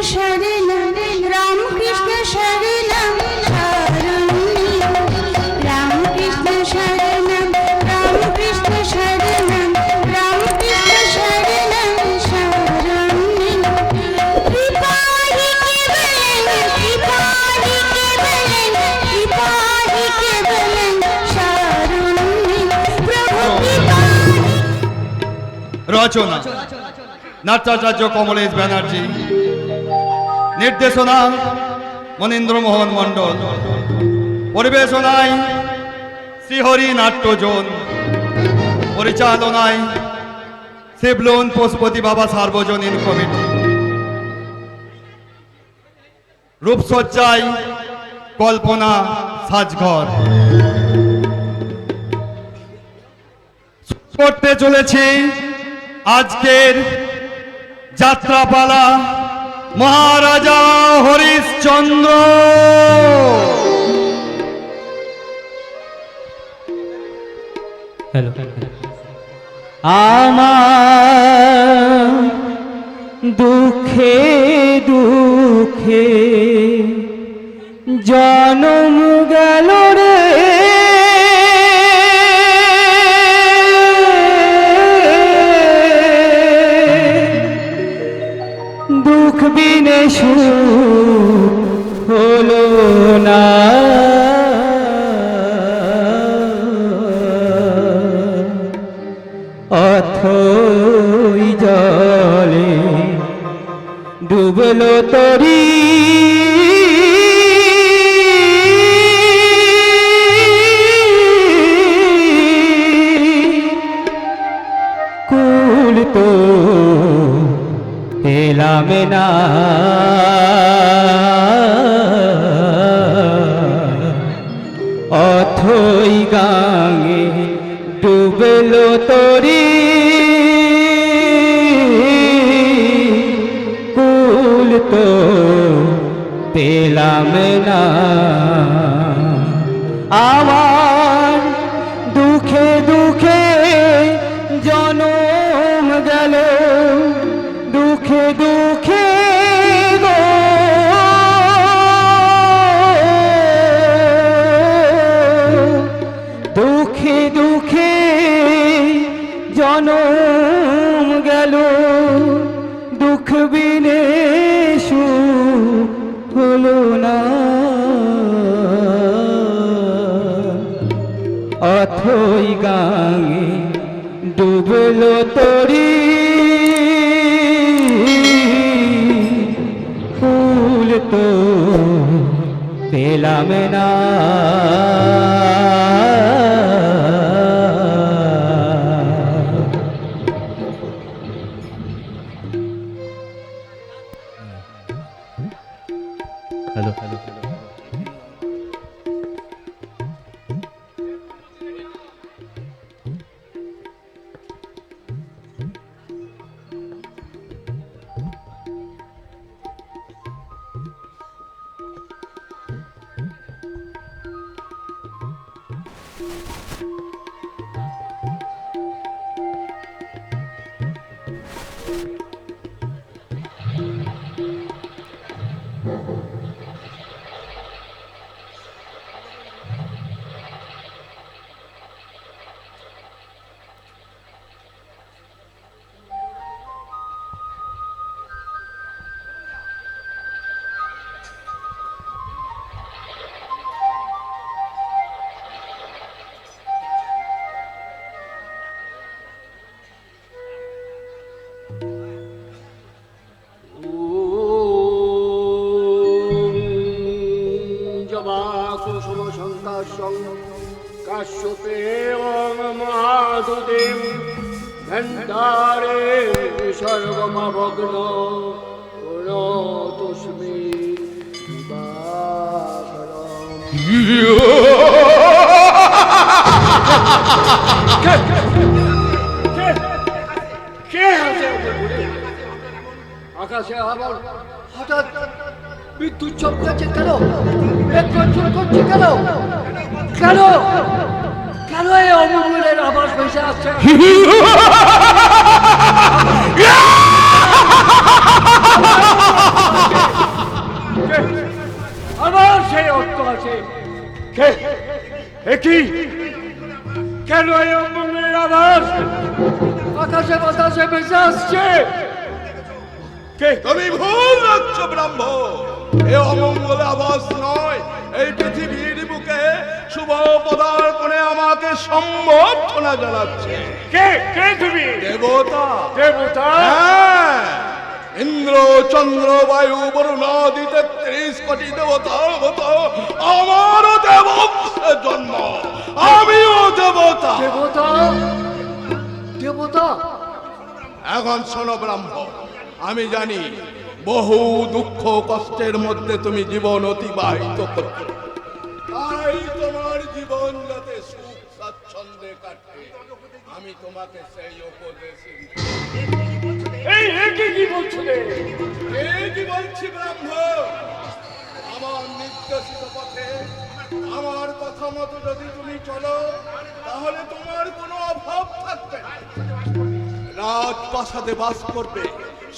शरणं रामकृष्ण शरणं रामकृष्ण शरणं रामकृष्ण शरणं रामकृष्ण शरणं कृपाहि केवलं शरणं प्रभु রচনা নাট্যাচার্য কমলেশ ব্যানার্জি, নির্দেশনা মনীন্দ্রমোহন মণ্ডল, পরিবেশনায় শ্রীহরি নাট্যজন, পরিচালনায় শিবলন পশুপতি বাবা সার্বজনীন কমিটি, রূপসজ্জায় কল্পনা সাজঘর। করতে চলেছি আজকের যাত্রাপালা মহারাজা হরিশ্চন্দ্র। আমার দুঃখে দুঃখে জনম গেল রে, দুঃখ বিনে সুখ হলো না, অথই জলে ডুবলো তরি, কুল তো পেলাম না, অথই গাঙে ডুবলো তরি, কুল তো পেলাম না। আমার দুঃখে দুঃখে জনম গেল, দুঃখে দুঃখে গো দুঃখে দুঃখে জনম গেল, দুঃখ বিনে সুখ হলো না, অথই গাঙে ডুবলো তরি, ফুল তো পেলাম না। হ্যালো হ্যালো কাশ্যপেবং মহাদুতিম ঘণ্টারে সর্বমভগ্ন পুনতস্মি আকাশে আবার হঠাৎ বিদ্যুৎ চমকাচ্ছে কেন? চুল করছে কেন? কেন কেন এই অমঙ্গলের আবাস ভেসে আসছে? আকাশে। কে কি কেন এই অমঙ্গলের আওয়াজ আকাশে বাতাসে ভেসে আসছে? কে? তুমি ভুল রাখছো ব্রাহ্মণ, এ অমঙ্গল আবাস নয়। এই পৃথিবীর বুকে শুভ পদার্পণে আমাকে সম্বর্ধনা জানাচ্ছে কে কে তুমি? দেবতা। দেবতা? হ্যাঁ, ইন্দ্র চন্দ্র বায়ু বরুণাদি 33 কোটি দেবতার মতো আমারও দেবত্বে জন্ম, আমিও দেবতা। দেবতা? দেবতা? এখন শোনো ব্রাহ্মণ, আমি জানি বহু দুঃখ কষ্টের মধ্যে তুমি জীবন অতিবাহিত করছো, তাই তোমার জীবন যাতে সুখ স্বাচ্ছন্দ্যে কাটে আমি তোমাকে সেই উপদেশ দিচ্ছি। এই একে কি বলছো রে? এই কি বলছি ব্রাহ্মণ, আমার নির্দেশিত পথে আমার কথা মতো যদি তুমি চলো তাহলে তোমার কোনো অভাব থাকবে না। রাজপ্রাসাদে বাস করবে,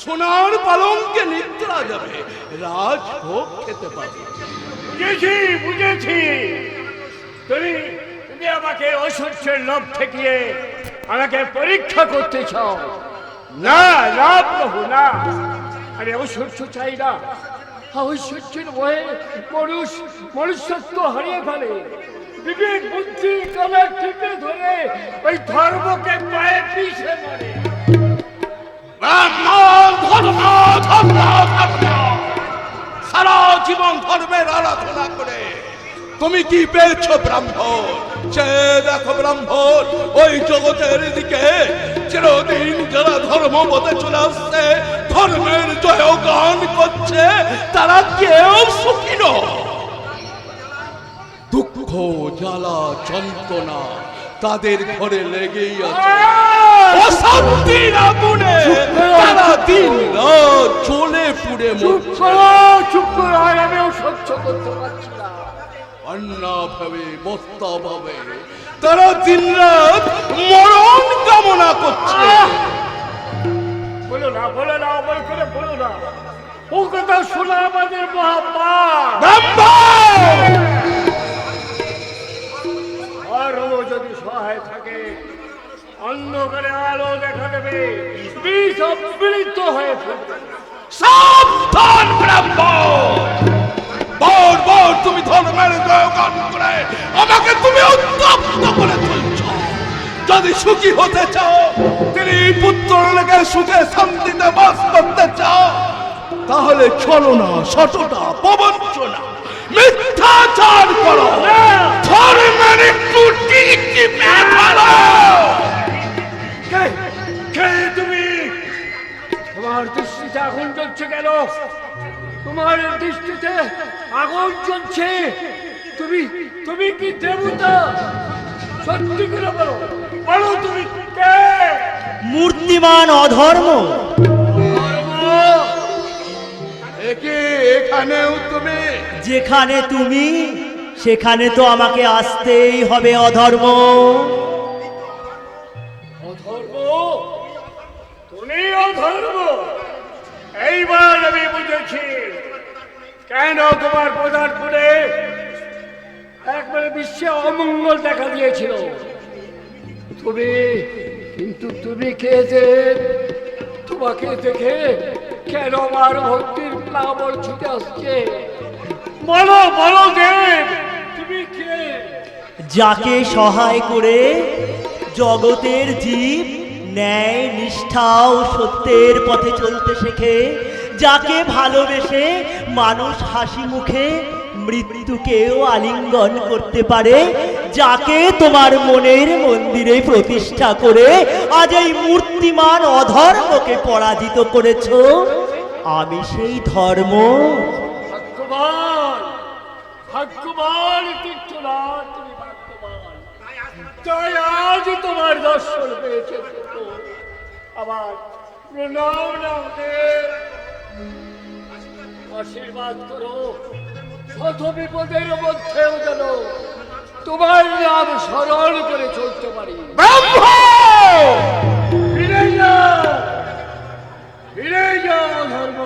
সোনার পালঙ্কে নিদ্রা যাবে, রাজভোগ খেতে পারবে। বুঝেছি বুঝেছি, তুমি তুমি আমাকে ঐশ্বর্যের লোভ ঠেকিয়ে আমাকে পরীক্ষা করতে চাও। না না প্রভু না, আরে ঐশ্বর্য চাই না। ঐশ্বর্যের ভয়ে মনুষ্যত্ব হারিয়ে ফেলে, বিবেক বুদ্ধি কামে টিপে ধরে ওই ধর্মকে পায়ে পিষে মারে। ব্রাহ্মণ ধর্ম ধর্ম ধর্ম, সারা জীবন ধর্মের আরাধনা করে তুমি কি পেয়েছো ব্রাহ্মণ? সে দেখো ব্রাহ্মণ, ওই জগতের দিকে চিরদিন যারা ধর্ম পথে চলে আসছে, ধর্মের জয়গান করছে, তারা কেউ সুখী নয়। দুঃখ জ্বালা যন্ত্রণা তাদের ঘরে লেগেই আছে, অশান্তির আগুনে তারা দিন রাত জ্বলে পুড়ে মরছে। চুপ করো, আর আমিও সহ্য করতে পারছি না। অন্না ভাবে বস্তা ভাবে তারা দিন রাত মরণ কামনা করছে। বলো না বলো না, অমল করে বলো না, ও কথা শোনা আমাদের মহাপাপ। ব্রাহ্মণ! আর ও যদি সহায় থাকে অন্ধকারে আলো দেখা দেবে, বিষ অমৃত হয়ে পড়বে। সাবধান ব্রাহ্মণ! বর বর তুমি ধর্মের জয়গান করে আমাকে তুমি উত্তপ্ত করে তুলছ। যদি সুখী হতে চাও, তিনি পুত্র লেগে সুখে শান্তিতে বাস করতে চাও, তাহলে ছলনা সততা প্রবঞ্চনা মিথ্যাচার করো, ধর্মের একটু টিকি ফেলো। কে কে তুমি? তোমার দৃষ্টিতে আগুন জ্বলছে কেন? তোমার দৃষ্টিতে আগুন জ্বলছে, তুমি তুমি কি দেবতা? সত্যি করে বলো, বলো তুমি কে? মূর্তিমান অধর্ম। এখানেও তুমি? যেখানে তুমি সেখানে তো আমাকে আসতেই হবে অধর্ম। অধর্ম? তুমি অধর্ম? এইবার আমি বুঝেছি কেন তোমার পদার্পণে একবারে বিশ্বে অমঙ্গল দেখা দিয়েছিল। তুমি কে দেব? তোমাকে দেখে কেন আমার ভক্তির প্লাবন ছুটে আসছে? বলো বলো দেব, তুমি কে? যাকে সহায় করে জগতের জীব ন্যায় নিষ্ঠা ও সত্যের পথে চলতে শেখে, যাকে ভালোবেসে মানুষ হাসি মুখে মৃত্যুকেও আলিঙ্গন করতে পারে, যাকে তোমার মনের মন্দিরে প্রতিষ্ঠা করে আজ এই মূর্তিমান অধর্মকে পরাজিত করেছ, আমি সেই ধর্ম। ভাগ্যবান ভাগ্যবান তীর্থনাথ, তুমি ভাগ্যবান, তাই আজ তোমার দর্শন পেয়েছে। আবার প্রণাম নাও দেব, আশীর্বাদ করো, শত বিপদের মধ্যেও যেন তোমার নাম স্মরণ করে চলতে পারি। ফিরে যাও, ফিরে যাও ধর্ম।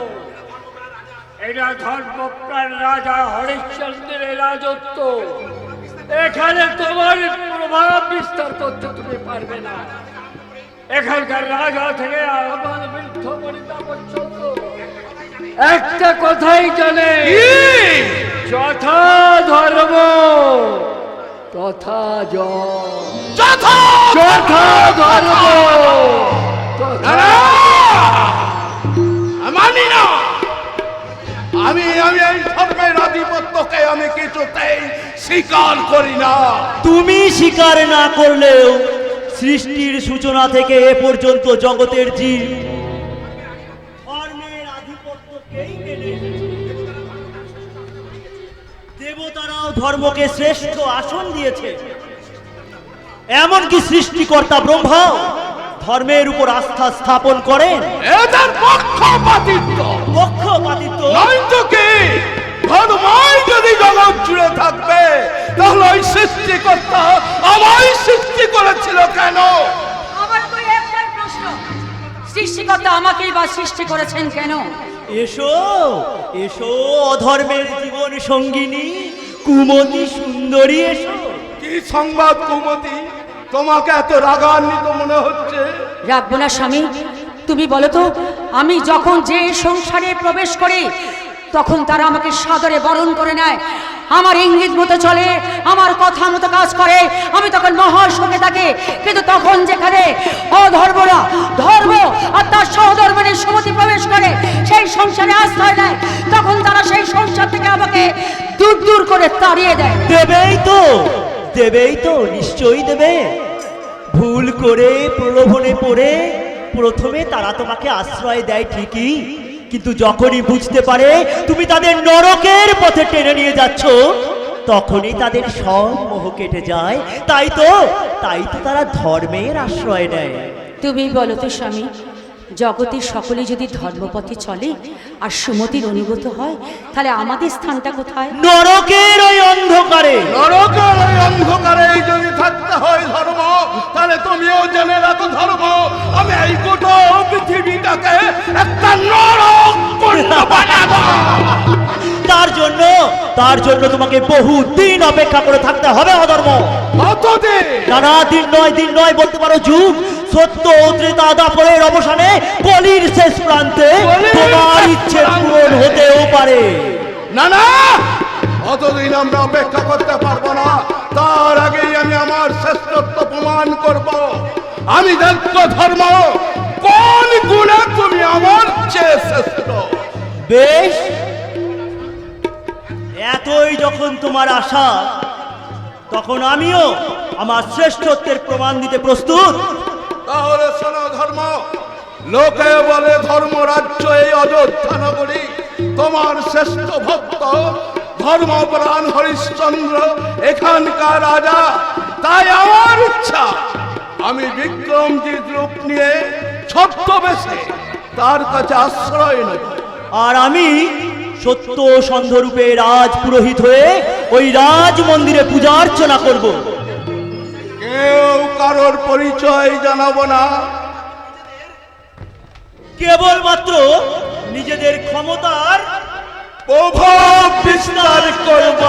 এটা ধর্মপ্রাণ রাজা হরিশ্চন্দ্রের রাজত্ব। এখানে তোমার প্রভাব বিস্তার করতে তুমি পারবে না। এখানকার রাজা থেকে আমার বৃদ্ধ বনিতা পর্যন্ত একটা কথাই জানে, যথা ধর্ম তথা যথা ধর্ম তথা। মানি না, আমি এই ধর্মের আধিপত্যকে আমি কিছুতেই স্বীকার করি না। তুমি স্বীকার না করলেও সৃষ্টির সূচনা থেকে এ পর্যন্ত জগতের জীব ধর্মের আধিপত্যকেই মেনে এসেছে। দেবতারাও ধর্মকে শ্রেষ্ঠ আসন দিয়েছে। এমনকি সৃষ্টিকর্তা ব্রহ্মা ধর্মের উপর আস্থা স্থাপন করেন। এদের পক্ষপাতিত্ব নয়তো কি? ধর্মই যদি জগৎ জুড়ে থাকবে তাহলে ওই সৃষ্টিকর্তা আমায় সৃষ্টি করেছিল কেন? আমার তো একটাই প্রশ্ন, সৃষ্টিকর্তা আমাকেই বা সৃষ্টি করেছেন কেন? এসো এসো অধর্মের জীবন সঙ্গিনী কুমতি সুন্দরী, এসো। কি সংবাদ কুমতি? তোমাকে এত রাগান্বিত মনে হচ্ছে? রাখবো না স্বামী, তুমি বলো তো, আমি যখন যে সংসারে প্রবেশ করি তখন তারা আমাকে সাদরে বরণ করে নেয়, আমার ইঙ্গিত মতো চলে, আমার কথা মতো কাজ করে, আমি তখন মহা সুখে থাকি। কিন্তু তখন যেখানে অধর্মরা ধর্ম আর তার সহধর্মের সুমতি প্রবেশ করে, সেই সংসারে আশ্রয় নেয়, তখন তারা সেই সংসার থেকে আমাকে দূর দূর করে তাড়িয়ে দেয়। দেবেই তো নিশ্চয়ই দেবে। ভুল করে প্রলোভনে পড়ে প্রথমে তারা তোমাকে আশ্রয় দেয় ঠিকই, কিন্তু যখনই বুঝতে পারে তুমি তাদের নরকের পথে টেনে নিয়ে যাচ্ছ, তখনই তাদের সব মোহ কেটে যায়। তাই তো তারা ধর্মের আশ্রয় নেয়। তুমি বলো তো স্বামী, জগতের সকলে যদি ধর্মপথে চলে আর সুমতির অনুগত হয়, তাহলে আমাদের স্থানটা কোথায়? নরকের ওই অন্ধকারে। নরকের ওই অন্ধকারে যদি থাকতে হয় ধর্ম, তাহলে তুমিও জেনে রাখো ধর্ম, আমি এই গোটা পৃথিবীটাকে একটা নরক কুণ্ড বানাবো। তার জন্য তোমাকে বহু দিন অপেক্ষা করে থাকতে হবে অধর্ম। কতদিন? নানা দিন নয় বলতে পারো যুগ। সত্য ত্রেতা দাপরের অবসানে কলির শেষ প্রান্তে তোমার ইচ্ছে পূরণ হতেও পারে। না, অতদিন আমরা অপেক্ষা করতে পারবো না। তার আগেই আমি আমার শ্রেষ্ঠত্ব প্রমাণ করব। আমি দেখব ধর্ম কোন গুণে তুমি আমার চেয়ে শ্রেষ্ঠ। বেশ, এতই যখন তোমার আশা, তখন আমিও আমার শ্রেষ্ঠত্বের প্রমাণ দিতে প্রস্তুত। তাহলে শোনো ধর্ম, লোকে বলে ধর্মরাজ্য এই অযোধ্যা নগরী, তোমার শ্রেষ্ঠ ভক্ত ধর্মপ্রাণ হরিশ্চন্দ্র এখানকার রাজা। তাই আমার ইচ্ছা আমি বিক্রমজিৎ রূপ নিয়ে ছদ্মবেশে তার কাছে আশ্রয় নেব। আর আমি সত্য সন্ধরূপে রাজ পুরোহিত হয়ে ওই রাজ মন্দিরে পূজা অর্চনা করব। কেউ কারোর পরিচয় জানাবো না, কেবলমাত্র নিজেদের ক্ষমতার প্রভাব বিস্তার করব।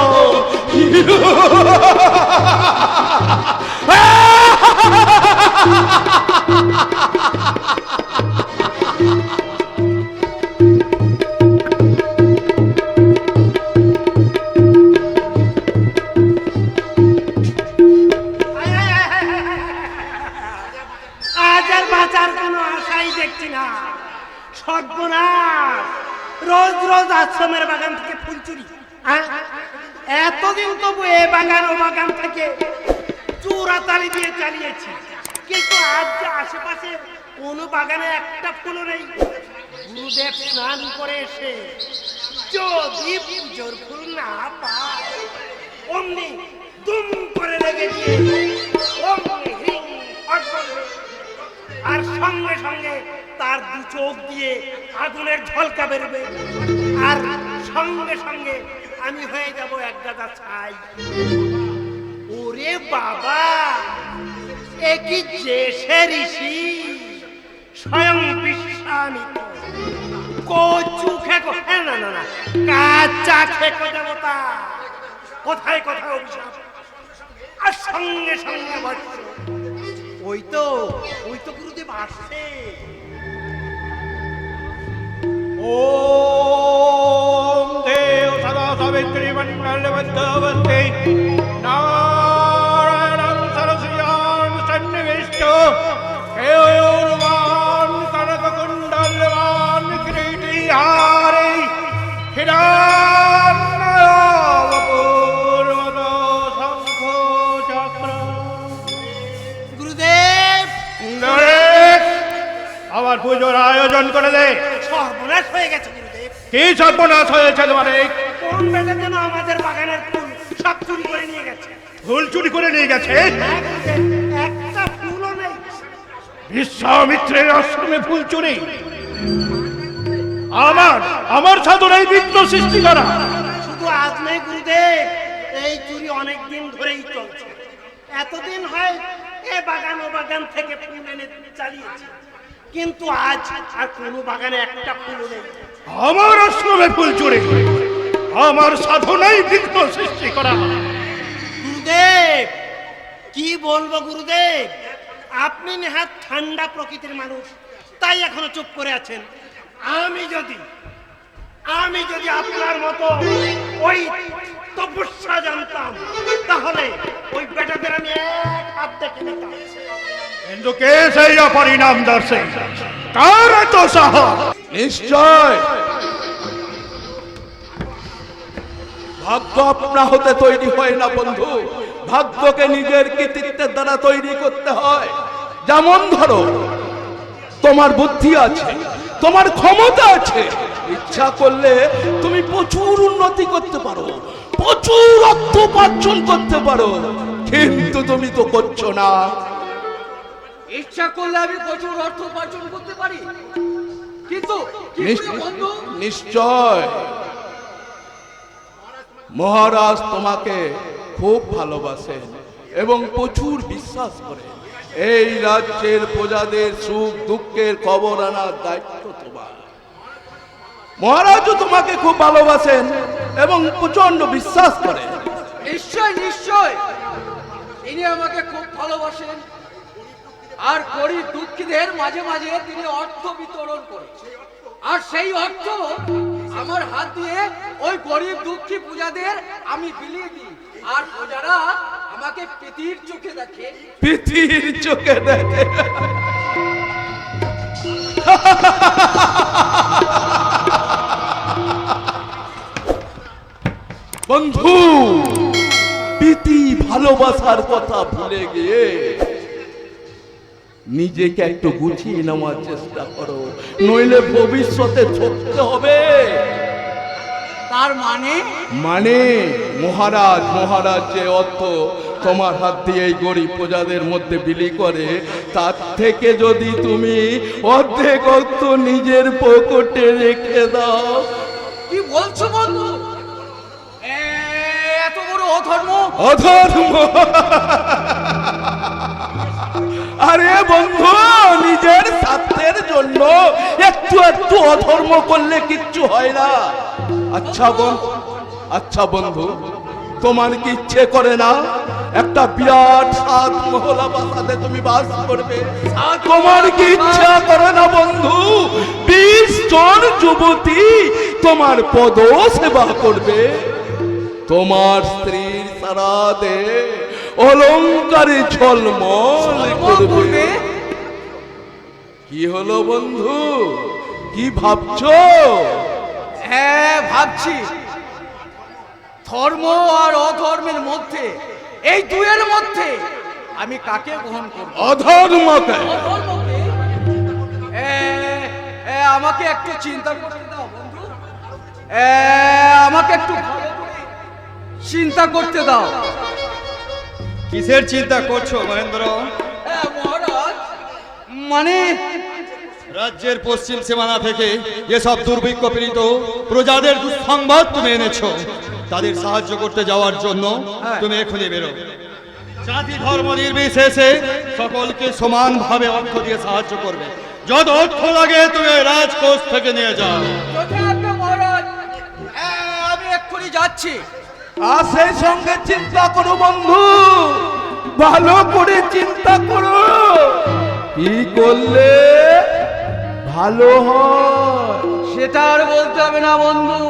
আজ আর বাঁচার কোনো আশাই দেখছি না। সর্বনাশ! রোজ রোজ আশ্রমের বাগান থেকে ফুল চুরি। এতদিন তবু এ বাগান ও বাগান থেকে চোরাতালি দিয়ে চালিয়েছি, কিন্তু আজ যে আশেপাশে কোনো বাগানে একটা ফুলও নেই। গুরুদেব স্নান করে এসে যদি পুজোর ফুল না পায়, অমনি দুম করে লেগে দিয়ে অমনি হিং ফট বলবে, আর সঙ্গে সঙ্গে তার দু চোখ দিয়ে আগুনের ঝলকা বেরোবে, আর সঙ্গে সঙ্গে আমি হয়ে যাব এক গাদা ছাই। ওরে বাবা, এ কি যে ঋষি, স্বয়ং বিশ্বামিত্র। কচু খেকো না না না কাঁচা খেকো দেবতা কোথায় কোথায় অভিশাপ আর সঙ্গে সঙ্গে বর্ষণ। ওই তো গুরুদেব আসছে। ওম দেব সদা সাবিত্রী মণ্ডলবদ্ধবন্তে নারায়ণং সরস্বতীং সন্নিবিষ্ট কেয়োর্বাণ কনককুণ্ডলবাণ কিরীটিহারে হিরণ্ময়বপূর্বত শঙ্খ চক্র। গুরুদেব আমার পুজোর আয়োজন করে দে। সর্বনাশ হয়ে গেছে গুরুদেব। কি সর্বনাশ হয়েছে তোমার? কোন বেটা যেন আমাদের বাগানের ফুল সব চুরি করে নিয়ে গেছে। ফুল চুরি করে নিয়ে গেছে? হ্যাঁ গুরুদেব, একটা ফুলও নেই। বিশ্বামিত্রের আশ্রমে ফুল চুরি? আমার সাধনায় বিঘ্ন সৃষ্টি করা। শুধু আজ নেই গুরুদেব, এই চুরি অনেক দিন ধরেই চলছে। এতদিন হয় এ বাগান ও বাগান থেকে ফুল এনে চালিয়েছে, কিন্তু আজ আর কোনো বাগানে একটা ফুলও নেই। আমার আশ্রমে ফুল চুরি, আমার সাধনায় বিঘ্ন সৃষ্টি করা। গুরুদেব কি বলবো গুরুদেব, আপনি নেহাত ঠান্ডা প্রকৃতির মানুষ, তাই এখনো চুপ করে আছেন। আমি যদি আপনার মতো ওই তপস্যা জানতাম, তাহলে ওই বেটাদের আমি এক হাত দেখে নিতাম। কিন্তু কে সেই অপরিণাম দর্শে? কার এত সাহস? নিশ্চয় ভাগ্য আপনা হতে তৈরি হয় না বন্ধু, ভাগ্যকে নিজের কৃতিত্বের দ্বারা তৈরি করতে হয়। যেমন ধরো, তোমার বুদ্ধি আছে, তোমার ক্ষমতা আছে, ইচ্ছা করলে তুমি প্রচুর উন্নতি করতে পারো, প্রচুর অর্থ উপার্জন করতে পারো, কিন্তু তুমি তো করছো না। ইচ্ছা করলে আমি প্রচুর অর্থ উপার্জন করতে পারি, কিন্তু নিশ্চয় মহারাজ তোমাকে খুব ভালোবাসেন এবং প্রচুর বিশ্বাস করেন। এই রাজ্যের প্রজাদের সুখ দুঃখের খবর আনার দায়িত্ব তোমার। মহারাজও তোমাকে খুব ভালোবাসেন এবং প্রচন্ড বিশ্বাস করেন। নিশ্চয় তিনি আমাকে খুব ভালোবাসেন, আর গরিব দুঃখীদের মাঝে মাঝে তিনি অর্থ বিতরণ করেন, আর সেই অর্থ আমার হাত দিয়ে ওই গরিব দুঃখী পূজাদের আমি বিলিয়ে দিই, আর পূজারা আমাকে প্রীতির চোখে দেখে। পৃথিবীর চোখে দেখে বন্ধু, প্রীতি ভালোবাসার কথা ভুলে গিয়ে নিজেকে একটু গুছিয়ে নেওয়ার চেষ্টা করো, নইলে ভবিষ্যতে ঠকতে হবে। তার মানে মহারাজ যে অর্থ তোমার হাত দিয়ে এই গরিব প্রজাদের মধ্যে বিলি করে, তার থেকে যদি তুমি অর্ধেক অর্থ নিজের পকেটে রেখে দাও। কি বলছো বন্ধু? এত বড় অধর্ম! আরে বন্ধু, নিজের স্বার্থের জন্য একটু একটু অধর্ম করলে কিচ্ছু হয় না। আচ্ছা বন্ধু, তোমার কি ইচ্ছে করে না একটা বিরাট 7 মহলা প্রাসাদে তুমি বাস করবে? তোমার কি ইচ্ছা করে না বন্ধু 20 জন যুবতী তোমার পদ সেবা করবে? তোমার স্ত্রীর সারা দেহে অলংকারে ঝলমল করবে। কি হলো বন্ধু, কি ভাবছো? হ্যাঁ ভাবছি, ধর্ম আর অধর্মের মধ্যে, এই দুয়ের মধ্যে আমি কাকে গ্রহণ করব? অধর্মকে। আমাকে একটু চিন্তা করতে দাও বন্ধু, আমাকে একটু ভালো করে চিন্তা করতে দাও। কিসের চিন্তা করছো মহেন্দ্র? মহারাজ, মানে রাজ্যের পশ্চিম সীমানা থেকে যেসব দুর্ভিক্ষ পীড়িত প্রজাদের দুঃসংবাদ তুমি এনেছো, তাদের সাহায্য করতে যাওয়ার জন্য তুমি এখনই বেরো। জাতি ধর্ম নির্বিশেষে সকলকে সমানভাবে অর্থ দিয়ে সাহায্য করবে। যত অর্থ লাগে তুমি এই রাজকোষ থেকে নিয়ে যাও। কোথায় আপনি মহারাজ? আমি এক্ষুনি যাচ্ছি। আর সেই সঙ্গে চিন্তা করো বন্ধু, ভালো করে চিন্তা করো, কি করলে ভালো হয়। সেটা আর বলতে হবে না বন্ধু,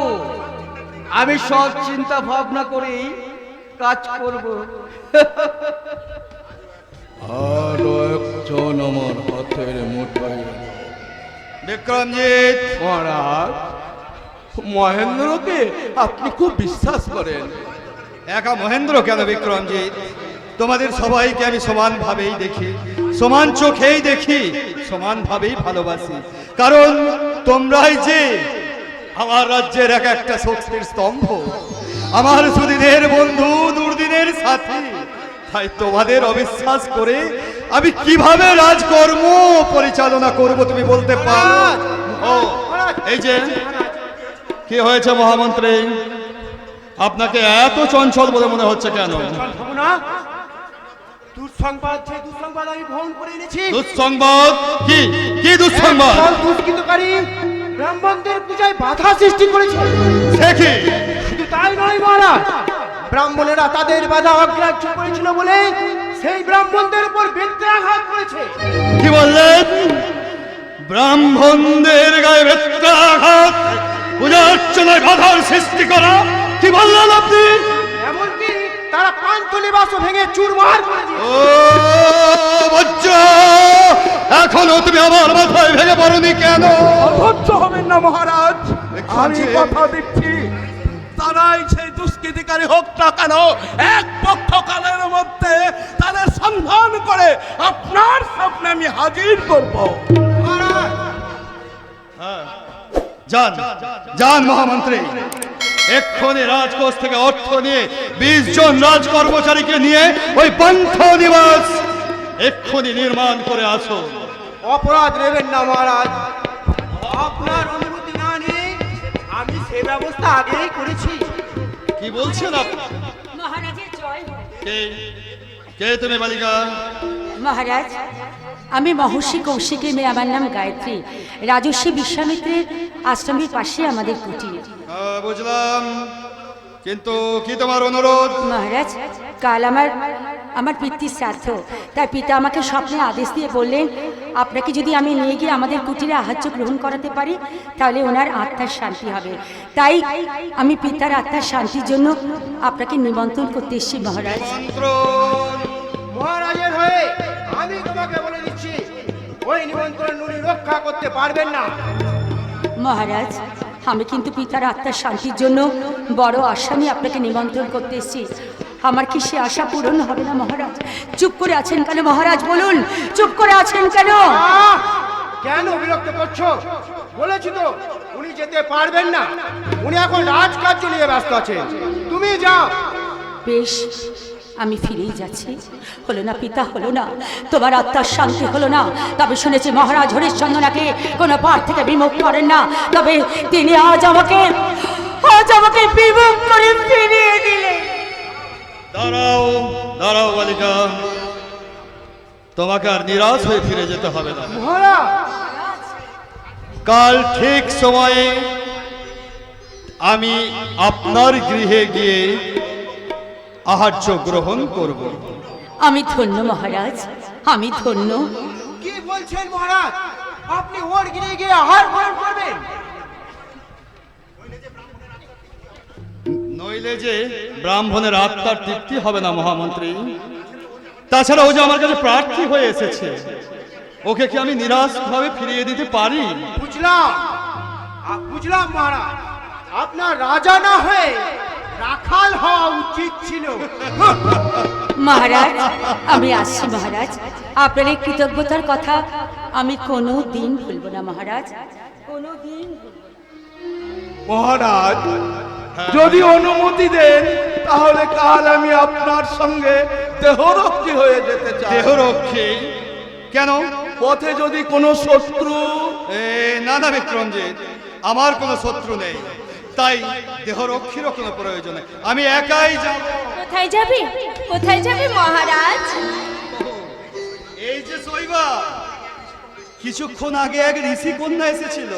আমি সব চিন্তা ভাবনা করেই কাজ করব। আরো একজন আমার হাতের মুঠোয়। বিক্রমজিৎ, মহারাজ, মহেন্দ্রকে আপনি খুব বিশ্বাস করেন। একা মহেন্দ্র কেন বিক্রমজিৎ, তোমাদের সবাইকে আমি সমানভাবেই দেখি, সমান চোখেই দেখি, সমানভাবেই ভালোবাসি। কারণ তোমরাই যে আমার রাজ্যের এক একটা শক্তির স্তম্ভ, আমার সুদিনের বন্ধু, দুর্দিনের সাথী। তাই তোমাদের অবিশ্বাস করে আমি কিভাবে রাজকর্ম পরিচালনা করব তুমি বলতে পারো? ও এই যে কি হয়েছে মহামন্ত্রী, আপনাকে এত চঞ্চল বলে মনে হচ্ছে কেন? না, দুঃসংবাদ, যে দুঃসংবাদ আমি বহন করে এনেছি। দুঃসংবাদ? কি কি দুঃসংবাদ? একদল দুষ্কৃতকারী ব্রাহ্মণদের পূজায় বাধা সৃষ্টি করেছে। সে কি? শুধু তাই নয় মহারাজ, ব্রাহ্মণেরা তাদের বাধা অগ্রাহ্য করেছিল বলে সেই ব্রাহ্মণদের উপর বেত্রাঘাত করেছে। কি বললেন? ব্রাহ্মণদের গায়ে বেত্রাঘাত, পূজা অর্চনায় বাধার সৃষ্টি করা? কি বললেন আপনি? এমনকি তারা পান্থলি বাসও ভেঙে চুরমার করে দিয়েছে। ও বজ্র, এখনো তুমি আমার মাথায় ভেঙে পড়নি কেন? অধৈর্য হবেন না মহারাজ, আমি দেখছি। কথা দিচ্ছি, তারাই সেই দুষ্কৃতিকারী হোক না কেন, এক পক্ষকালের মধ্যে তাদের সন্ধান করে আপনার সামনে আমি হাজির করব। যান যান মহামন্ত্রী, এক্ষুনি রাজকোষ থেকে অর্থ নিয়ে 20 জন রাজ কর্মচারীকে নিয়ে ওই পন্থ নিবাস এক্ষুনি নির্মাণ করে আসো। অপরাধ নেবেন না মহারাজ, আপনার অনুমতি না নিয়ে আমি সে ব্যবস্থা আগেই করেছি। কি বলছেন আপনি? মহারাজের জয় হোক। কে কে তুমি বালিকা? মহারাজ, আমি মহর্ষি কৌশিকের মেয়ে, আমার নাম গায়ত্রী। রাজর্ষি বিশ্বামিত্রের আশ্রমের পাশে আমাদের কুটির। বুঝলাম, কিন্তু কি তোমার অনুরোধ? মহারাজ, কাল আমার পিতৃ শ্রাদ্ধ, তাই পিতা আমাকে স্বপ্নে আদেশ দিয়ে বললেন, আপনাকে যদি আমি নিয়ে গিয়ে আমাদের কুটিরে আহার্য গ্রহণ করাতে পারি তাহলে ওনার আত্মার শান্তি হবে। তাই আমি পিতার আত্মার শান্তির জন্য আপনাকে নিমন্ত্রণ করতে এসেছি মহারাজ। নিমন্ত্রণ? মহারাজের হয়ে আমি তোমাকে বলে দিচ্ছি, ওই নিমন্ত্রণ উনি রক্ষা করতে পারবেন না। মহারাজ, আমি কিন্তু পিতার আত্মার শান্তির জন্য বড় আশা নিয়ে আপনাকে নিমন্ত্রণ করতে এসেছি। আমার কি সে আশা পূরণ হবে না মহারাজ? চুপ করে আছেন কেন মহারাজ, বলুন, চুপ করে আছেন কেন? কেন বিরক্ত করছো? বলেছি তো উনি যেতে পারবেন না, উনি এখন রাজকার্য নিয়ে ব্যস্ত আছেন, তুমি যাও। বেশ, আমি ফিরেই যাচ্ছি। হলো না পিতা, হলো না, তোমার আত্মার শান্তি হলো না। তবে শুনেছি মহারাজ হরিশ্চন্দ্রনাকে কোনো পার থেকে বিমুখ করেন না, তবে তিনি আজ আমাকে বিমুখ করে ফিরিয়ে দিলেন। দাঁড়াও দাঁড়াও বালিকা, তোমাকে আর নিরাশ হয়ে ফিরে যেতে হবে না। মহারাজ, কাল ঠিক সময়ে আমি আপনার গৃহে গিয়ে আহার্য গ্রহণ করব। আমি ধন্য মহারাজ, আমি ধন্য। কি বলছেন মহারাজ? আপনি ওর গিরে গিয়ে আহার গ্রহণ করবেন? নইলে যে ব্রাহ্মণের আত্মার তৃপ্তি হবে না মহামন্ত্রী। তাছাড়া ও যে আমার কাছে প্রার্থী হয়ে এসেছে, ওকে কি আমি নিরাশ ভাবে ফিরিয়ে দিতে পারি? বুঝলাম মহারাজ, আপনার রাজা না হয়ে রাখাল হওয়া উচিত ছিল। মহারাজ, আমি আসছি মহারাজ। আপনার এই কৃতজ্ঞতার কথা আমি কোনো দিন ভুলব না মহারাজ, কোনো দিন। মহারাজ, যদি অনুমতি দেন তাহলে কাল আমি আপনার সঙ্গে দেহরক্ষী হয়ে যেতে চাই। দেহরক্ষী? কেন? পথে যদি কোনো শত্রু? না না বিক্রমজিৎ, আমার কোনো শত্রু নেই, তাই দেহরক্ষীরও কোনো প্রয়োজন নেই, আমি একাই যাব। কোথায় যাবে? কোথায় যাবে মহারাজ? এই যে শৈবা, কিছুক্ষণ আগে এক ঋষি কন্যা এসেছিল,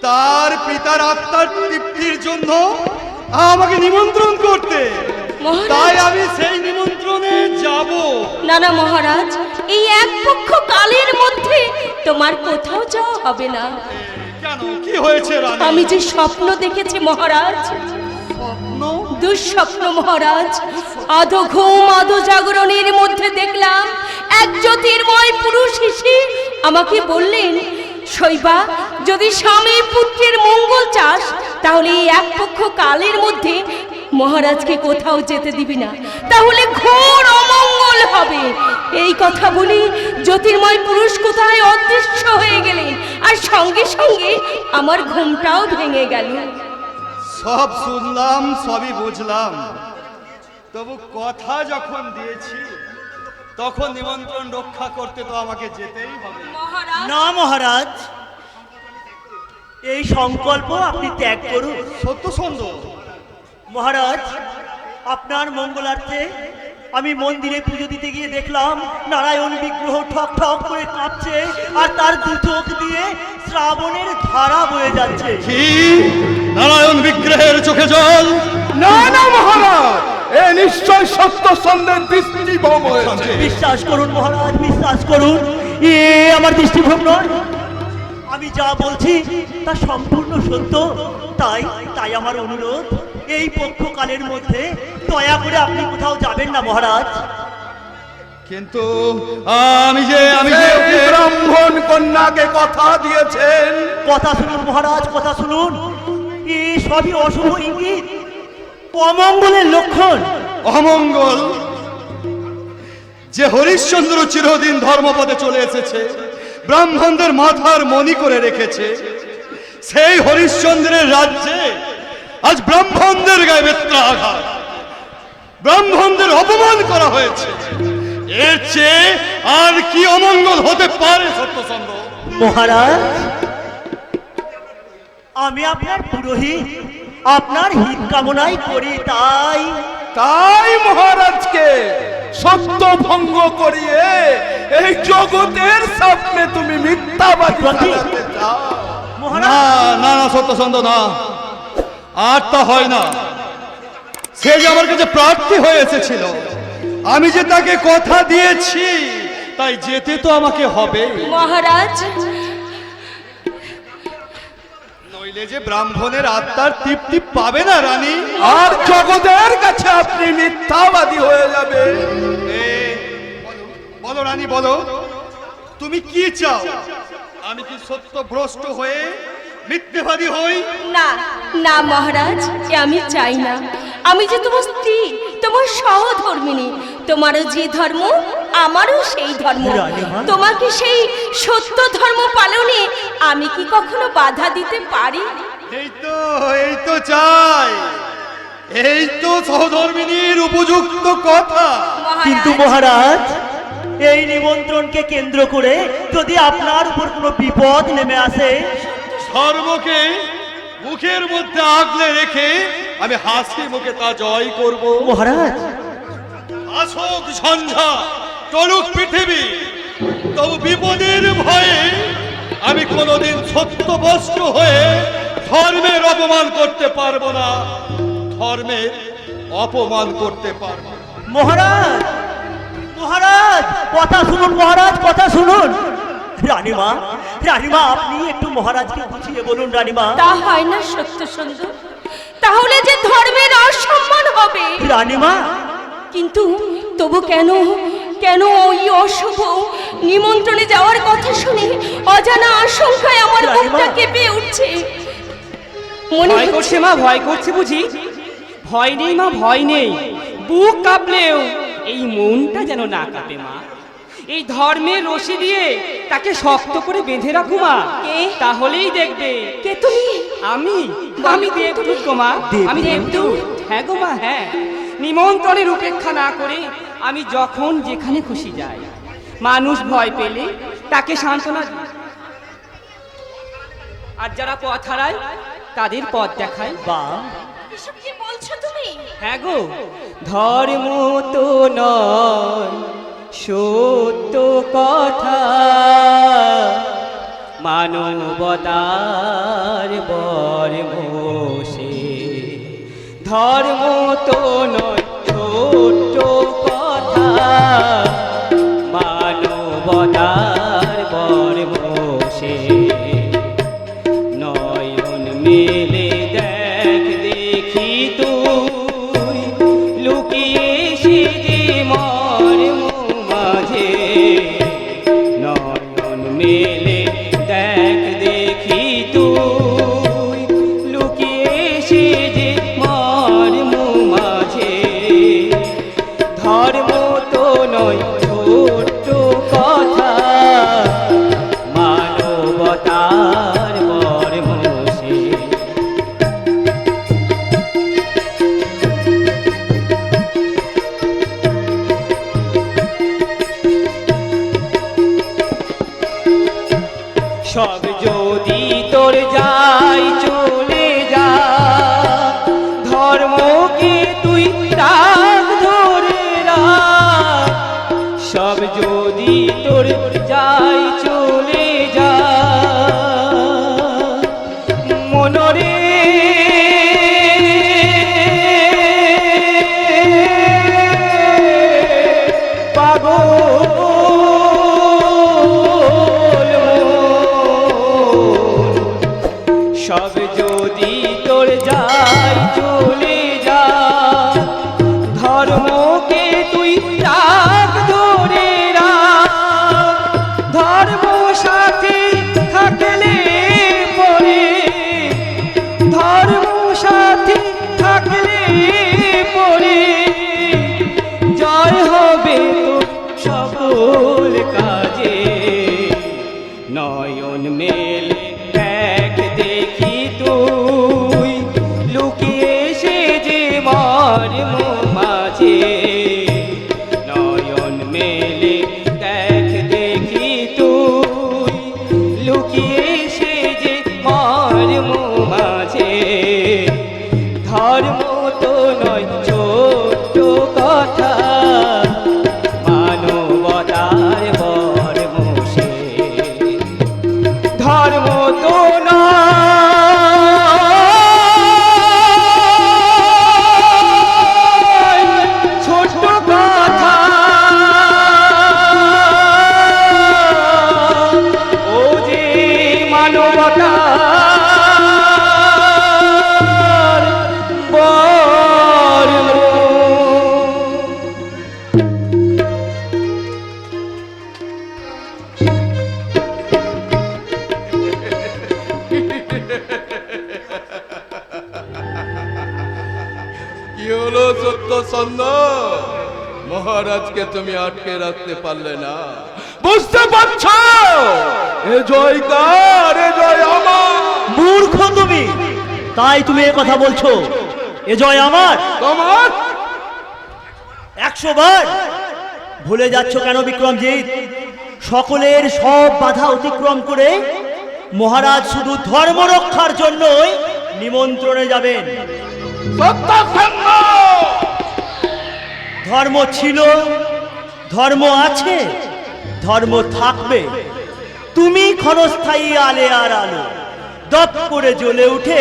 তার পিতার আত্মার তৃপ্তির জন্য আমাকে নিমন্ত্রণ করতে। মহারাজ। তাই আমি সেই নিমন্ত্রণে যাব। না না মহারাজ, এই এক পক্ষ কালের মধ্যে তোমার কোথাও যাওয়া হবে না। কেন, কি হয়েছে রানী? আমি যে স্বপ্ন দেখেছি মহারাজ, স্বপ্ন? দুঃস্বপ্ন মহারাজ। আধো ঘুম আধো জাগরণের মধ্যে দেখলাম এক জ্যোতির্ময় পুরুষ এসে আমাকে বললেন, শৈবা, যদি স্বামী পুত্রের মঙ্গল চাস তাহলে এই এক পক্ষ কালের মধ্যে মহারাজকে কোথাও যেতে দিবি না, তাহলে ঘোর অমঙ্গল হবে। এই কথা বলি জ্যোতির্ময় পুরুষ কোথায় অদৃশ্য হয়ে গেলেন, আর সঙ্গে সঙ্গে আমার ঘুমটাও ভেঙে গেল। সব শুনলাম, সবই বুঝলাম, তবু কথা যখন দিয়েছি তখন নিমন্ত্রণ রক্ষা করতে তো আমাকে যেতেই হবে। না মহারাজ, এই সংকল্প আপনি ত্যাগ করুন। সত্য সুন্দর, মহারাজ, আপনার মঙ্গলার্থে আমি মন্দিরে পুজো দিতে গিয়ে দেখলাম নারায়ণ বিগ্রহ ঠক ঠক করে কাঁপছে, আর তার দু চোখ দিয়ে শ্রাবণের ধারা বয়ে যাচ্ছে। কি নারায়ণ বিগ্রহের চোখে জল? না না মহারাজ, এ নিশ্চয় সত্য সন্ধ্যের দৃষ্টিভ্রম হয়েছে। বিশ্বাস করুন মহারাজ, বিশ্বাস করুন, এ আমার দৃষ্টিভ্রম নয়। আমি যা বলছি তা সম্পূর্ণ সত্য। তাই তাই আমার অনুরোধ, এই পক্ষকালের মধ্যে দয়া করে আপনি কোথাও যাবেন না মহারাজ। কিন্তু আমি যে যে ব্রাহ্মণ কন্যাকে কথা দিয়েছেন, কথা শুনুন মহারাজ, কথা শুনুন, এ সবই অশুভ ইঙ্গিত, অমঙ্গলের লক্ষণ। অমঙ্গল? যে হরিশ্চন্দ্র চিরদিন ধর্মপথে চলে এসেছে, ব্রাহ্মণদের মাথার মণি করে রেখেছে, সেই হরিশ্চন্দ্রের রাজ্যে আজ ব্রাহ্মণদের গায়ে বেত্রাঘাত, ব্রাহ্মণদের অপমান করা হয়েছে। এর চেয়ে আর কি অমঙ্গল হতে পারে সত্যচন্দ্র? মহারাজ, আমি আপনার পুরোহিত, আপনার হিত কামনাই করি। তাই মহারাজকে সত্য ভঙ্গ করিয়ে এই জগতের সামনে তুমি মিথ্যাবাদী বানাতে চাও। না না না সত্যচন্দ্র, না, আর তা হয় না। সে যে আমার কাছে প্রার্থী হয়ে এসেছিল, আমি যে তাকে কথা দিয়েছি, তাই যেতে তো আমাকে হবে। মহারাজ, নইলে যে ব্রাহ্মণের আত্মার তৃপ্তি পাবে না রানী। আর জগতের কাছে আপনি মিথ্যাবাদী হয়ে যাবে। বলো রানী, বলো, তুমি কি চাও? আমি কি সত্য ভ্রষ্ট হয়ে মিথ্যেবাদী হই? না না মহারাজ, এ আমি চাই না। আমি যে তোমার স্ত্রী, তোমার সহধর্মিণী, তোমারও যে ধর্ম আমারও সেই ধর্ম। রানীমা। তোমাকে সেই সত্য ধর্ম পালনে আমি কি কখনো বাধা দিতে পারি? এই তো চাই, এই তো সহধর্মিনীর উপযুক্ত কথা। কিন্তু মহারাজ, এই নিমন্ত্রণকে কেন্দ্র করে যদি আপনার উপর কোনো বিপদ নেমে আসে, ধর্মকে মুখের মধ্যে আগলে রেখে আমি হাসি মুখে তা জয় করব। মহারাজ, আসুক ঝঞ্ঝা, তরুক পৃথিবী, তবু বিপদের ভয়ে আমি কোনোদিন সত্যবস্ত হয়ে ধর্মের অপমান করতে পারবো না, ধর্মের অপমান করতে পারবো না। মহারাজ, মহারাজ, কথা শুনুন মহারাজ, কথা শুনুন। রানীমা, রানীমা, আপনি একটু মহারাজকে বুঝিয়ে বলুন রানীমা। তা হয় না সত্য সুন্দর, তাহলে যে ধর্মের অসম্মান হবে। রানীমা, কিন্তু তবু কেন কেন ওই অশুভ নিমন্ত্রণে যাওয়ার কথা শুনে অজানা আশঙ্কায় আমার বুকটা কেঁপে উঠছে। মনে ভয় করছে মা, ভয় করছে বুঝি? ভয় নেই মা, ভয় নেই। বুক কাঁপলেও এই মনটা যেন না কাঁপে মা। এই ধর্মের রশি দিয়ে তাকে শক্ত করে বেঁধে রাখো মা, তাহলেই দেখবে। কে তুমি? আমি দেবদূত গো মা, আমি দেবদূত। হ্যাঁ গো মা, হ্যাঁ। নিমন্ত্রণের উপেক্ষা না করে আমি যখন যেখানে খুশি যাই। মানুষ ভয় পেলে তাকে সান্ত্বনা দিই, আর যারা পথ হারায় তাদের পথ দেখায়। বা এসব কি বলছো তুমি? হ্যাঁ গো, ধর্ম তো নয় সত্য কথা মানবতার বরমোষে ধর্ম তো নয় ছোট্ট কথা মানবতার বরমোষে নয়ন মেলে দেখ দেখি তুই লুকিয়ে সেজে মর্ম মাঝে নয়ন মেলে দেখ দেখি তুই লুকিয়ে সেজে মর্ম মাঝে ধর্ম তো নয় ছোট্ট কথা মানবতার বরমোষে সব যদি তোর যাই চলে যা ধর্মকে তুই রাখ ধরে রাখ সব যদি তোর যাই চলে যা মনরে পাগল সব যদি তোর যাই চলে যা ধর্মকে তুই রাখ ধরে রাখ ধর্ম সাথে থাকলে পরে ধর্ম সাথে থাকলে পরে জয় হবে তোর সকল কাজে নয়ন মেলে দেখ দেখি তুই লুকিয়ে সেজে মর্ম মাঝে নয়ন মেলে দেখ দেখি তুই লুকিয়ে সেজে মর্ম মাঝে ধর্ম তো নয় ছোট্ট কথা মানবতার বরমোষে ধর্ম তো নয় ছোট্ট কথা ও যে মানবতার বরমোষে কি হলো সত্য সন্দ মহারাজকে তুমি আটকে রাখতে পারলে না বুঝতে পারছ এ জয় কার এ জয় আমার মূর্খ তুমি, তাই তুমি এ কথা বলছো। এ জয় আমার, তোমার 100 বার ভুলে যাচ্ছ কেন বিক্রমজিৎ? সকলের সব বাধা অতিক্রম করে মহারাজ শুধু ধর্ম রক্ষার জন্যই নিমন্ত্রণে যাবেন। সত্য সন্দ ধর্ম ছিল, ধর্ম আছে, ধর্ম থাকবে। তুমি ক্ষণস্থায়ী আলে আর আলো, দপ করে জ্বলে উঠে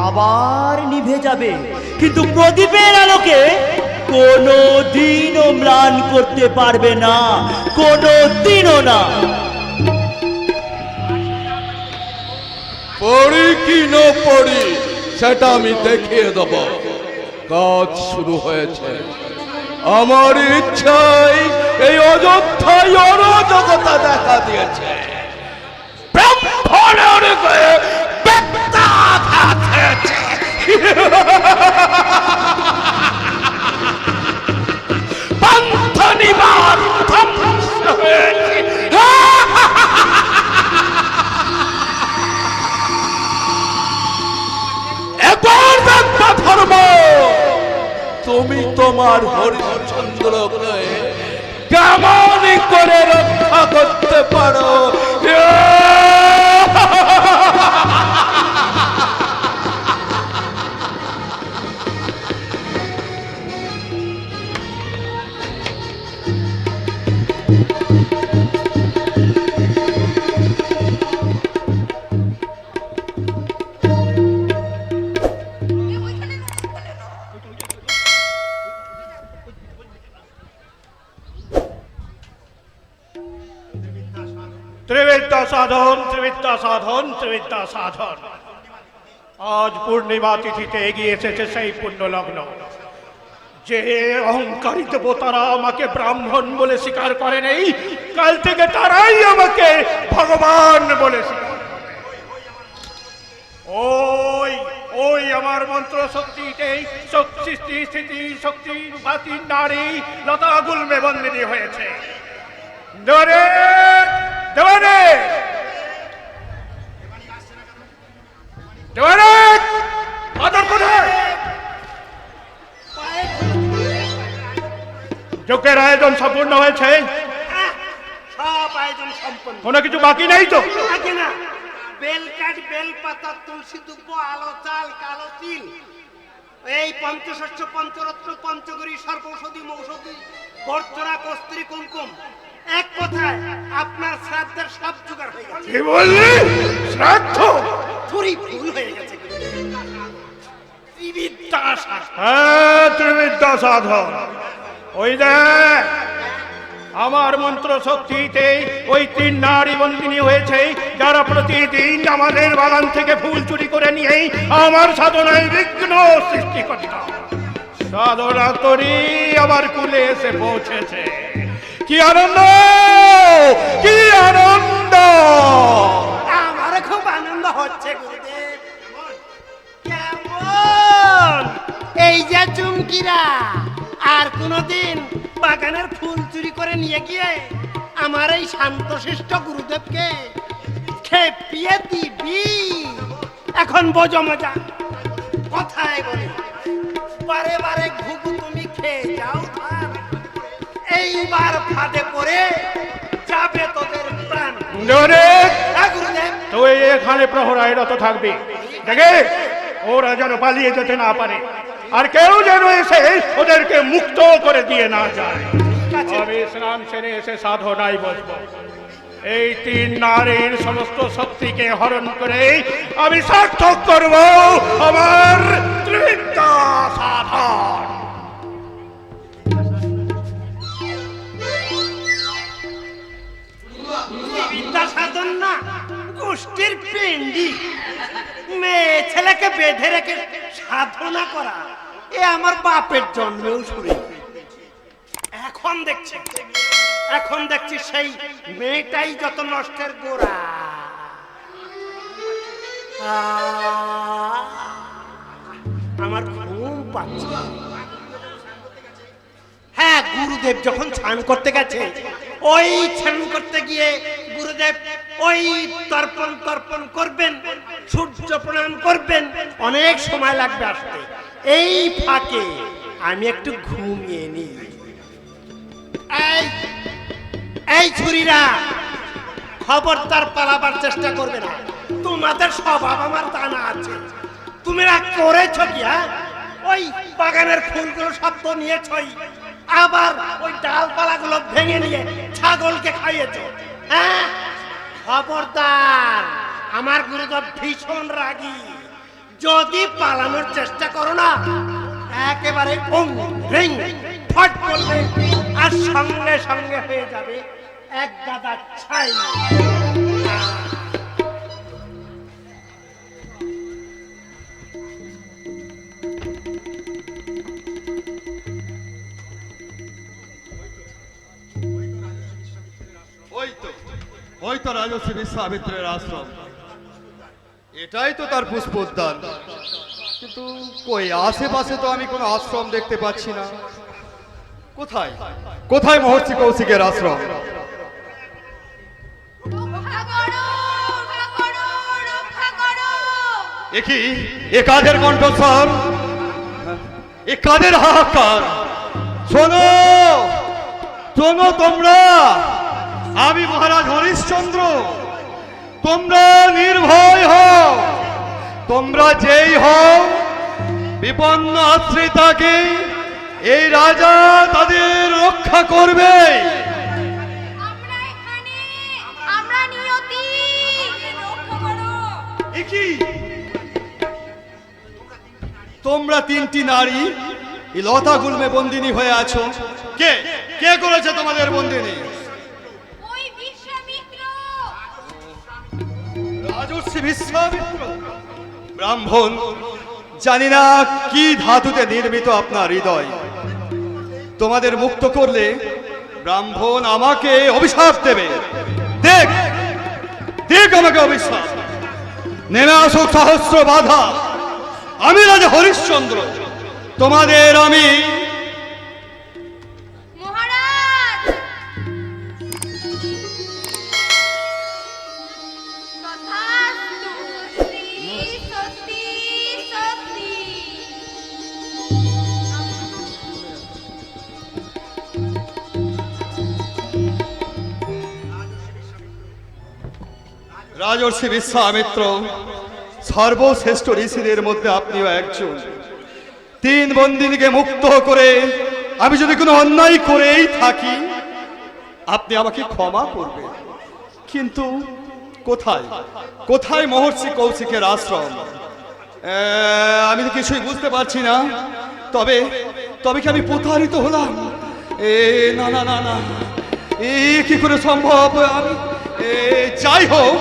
আবার নিভে যাবে, কিন্তু প্রদীপের আলোকে কোনো দিনও ম্লান করতে পারবে না, কোনো দিনও না। পড়ি কি না পড়ি সেটা আমি দেখিয়ে দেব। কাজ শুরু হয়েছে। আমার ইচ্ছাই এই অযোধ্যায় অরাজকতা দেখা দিয়েছে। ব্রাহ্মণের গায়ে বেত্রাঘাত হয়েছে। পন্থ নিবাস ধ্বংস হয়েছে। এবার দেখবা ধর্ম তুমি তোমার হরিশ্চন্দ্রকে কেমন করে রক্ষা করতে পারো। সাধন, ত্রিবিদ্যা সাধন, ত্রিবিদ্যা সাধন। আজ পূর্ণিমা তিথিতে এগিয়ে এসেছে সেই পুণ্য লগ্ন। যে অহংকারী দেবতারা আমাকে ব্রাহ্মণ বলে স্বীকার করে নেই, কাল থেকে তারাই আমাকে ভগবান বলে স্বীকার করে। ওই ওই আমার মন্ত্র শক্তিতেই শক্তি স্থিতি শক্তি বাতি নারী লতা গুলমে বন্দিনী হয়েছে। দেওয়ানে দেওয়ানে দেওয়ানে আদর কোথায়? যজ্ঞের আয়োজন সম্পূর্ণ হয়েছে? সব আয়োজন সম্পন্ন। কোনো কিছু বাকি নেই তো? আগে না, বেল কাঠ, বেল পাতা, তুলসী দুব্ব, আলো চাল, কালো তিল, এই পঞ্চশস্য, পঞ্চরত্ন, পঞ্চগরি, সর্বৌষধি, মৌষধি, বর্জনা, কস্তুরী, কুমকুম, এক কথায় আপনার শ্রাদ্ধের সব জোগাড় হয়ে গেছে। কি বললি? শ্রাদ্ধ? থুরি ভুল হয়ে গেছে। ত্রিবিদ্যা সাধন। হ্যাঁ, ত্রিবিদ্যা সাধন। ওই দেখ, আমার মন্ত্র শক্তিতে ওই 3 নারী বন্দিনী হয়েছে, যারা প্রতিদিন আমাদের বাগান থেকে ফুল চুরি করে নিয়েই আমার সাধনায় বিঘ্ন সৃষ্টি করতাম। সাধনা করি আমার কুলে এসে পৌঁছেছে। কি আনন্দ, কি আনন্দ! আমার খুব আনন্দ হচ্ছে গুরুদেব। কেমন এই যে চুমকিরা আর কোনদিন বাগানের ফুল চুরি করে নিয়ে গিয়ে আমার এই শান্তশিষ্ট গুরুদেবকে খেপিয়ে দিবি? এখন বোঝো মজা। কথায় বলে বারে বারে ঘুঘু তুমি খেয়ে যাও ধান, এইবার ফাঁদে পড়ে যাবে তোদের প্রাণ। গুরুদেব, তুই এখানে প্রহরায় রত থাকবি, দেখে ওরা যেন পালিয়ে যেতে না পারে, আর কেউ যেন এসে ওদেরকে মুক্ত করে দিয়ে না যায়। আমি স্নান সেরে এসে সাধনায় বসবো। এই 3 নারীর সমস্ত শক্তিকে হরণ করে আমি সার্থক করব আমার ত্রিবিদ্যা সাধন। বিদ্যা সাধন না, গোষ্ঠীর পিণ্ডি। মেয়ে ছেলেকে বেঁধে রেখে সাধনা করা, এ আমার বাপের জন্মেও শুনে। এখন দেখছি সেই মেয়েটাই যত নষ্টের গোড়া। আমার ঘুম পাচ্ছে। হ্যাঁ, গুরুদেব যখন স্নান করতে গেছে, ওই স্নান করতে গিয়ে গুরুদেব ওই তর্পণ তর্পণ করবেন, সূর্য প্রণাম করবেন, অনেক সময় লাগবে আসতে। এই ফাঁকে আমি একটু ঘুমিয়ে নিই। এই ছুরিরা, খবরদার পালাবার চেষ্টা করবে না। তোমাদের স্বভাব আমার জানা আছে। তোমরা করেছ কি? হ্যাঁ, ওই বাগানের ফুলগুলো সব তো নিয়েছই, আবার ওই ডালপালাগুলো ভেঙে নিয়ে ছাগলকে খাইয়েছো। হ্যাঁ, খবরদার, আমার গুরুদেব ভীষণ রাগী। যদি পালানোর চেষ্টা করো না, একেবারে ফট করবে, আর সঙ্গে সঙ্গে হয়ে যাবে এক গাদা ছাই। ওই তো রাজর্ষি বিশ্বামিত্রের আশ্রম, এটাই তো তার পুষ্পোদ্যান। কিন্তু কই আশেপাশে তো আমি কোনো আশ্রম দেখতে পাচ্ছি না। কোথায় কোথায় মহর্ষি কৌশিকের আশ্রম? একই এ কাদের কণ্ঠস্বর, এ কাদের হাহাকার! শোনো শোনো তোমরা, আমি মহারাজ হরিশ্চন্দ্র। তোমরা নির্ভয় হও, তোমরা যেই হও, বিপন্ন আশ্রিতাকে এই রাজা তাদের রক্ষা করবে। তোমরা 3টি নারী এই লতা গুলমে বন্দিনী হয়ে আছো। কে কে করেছে তোমাদের বন্দিনী? শ্রী বিশ্বামিত্র ব্রাহ্মণ, জানি না কি ধাতুতে নির্মিত আপনার হৃদয়। তোমাদের মুক্ত করলে ব্রাহ্মণ আমাকে অভিশাপ দেবে। দেখ দেখ আমাকে অভিশাপ। নেমে আসুক সহস্র বাধা। আমি রাজা হরিশ্চন্দ্র, তোমাদের আমি মহারাজ তথাস্তু। সত্যি সত্যি সত্যি। রাজর্ষি বিশ্বামিত্র, সর্বশ্রেষ্ঠ ঋষিদের মধ্যে আপনিও একজন। 3 বন্দিনীকে মুক্ত করে আমি যদি কোনো অন্যায় করেই থাকি, আপনি আমাকে ক্ষমা করবেন। কিন্তু কোথায় কোথায় মহর্ষি কৌশিকের আশ্রম? আমি তো কিছুই বুঝতে পারছি না। তবে তবে কি আমি প্রতারিত হলাম? না না না না, কি করে সম্ভব? আমি যাই হোক,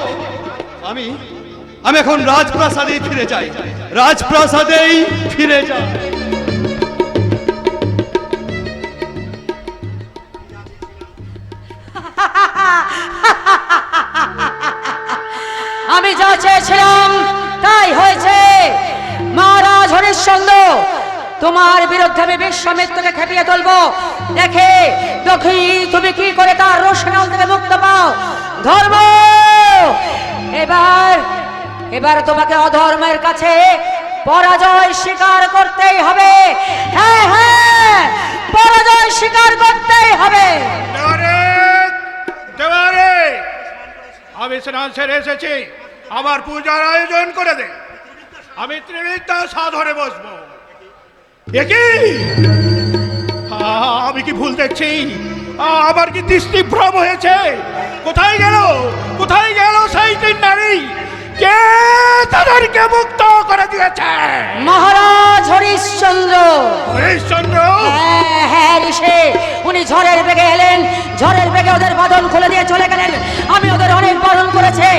আমি এখন রাজপ্রাসাদেই ফিরে যাই, রাজপ্রাসাদেই ফিরে যাই। আমি যা চেয়েছিলাম তাই হয়েছে। মহারাজ হরিশ্চন্দ্র, তোমার বিরুদ্ধে আমি বিশ্বামিত্রকে খেপিয়ে তুলবো। দেখে দেখি তুমি কি করে তার রোশনাল থেকে মুক্ত পাও। ধর্ম, এবার তোমাকে অধর্মের কাছে পরাজয় স্বীকার করতেই হবে। হ্যাঁ হ্যাঁ, পরাজয় স্বীকার করতেই হবে। আমি স্নান সেরে এসেছি, আমার পূজার আয়োজন করে দে। আমি ত্রিবিদ্যা সাধনে বসবো। আমি কি ভুল দেখছি? আমার কি দৃষ্টিভ্রম হয়েছে? কোথায় গেল সেই 3 নারী? কে তাদেরকে মুক্ত করে দিয়েছে? মহারাজ হরিশ্চন্দ্র। হরিশ্চন্দ্র? হ্যাঁ হ্যাঁ ঋষি, উনি ঝড়ের বেগে এলেন, ঝড়ের বেগে ওদের বাঁধন খুলে দিয়ে চলে গেলেন। আমি ওদের অনেক বারণ করেছে,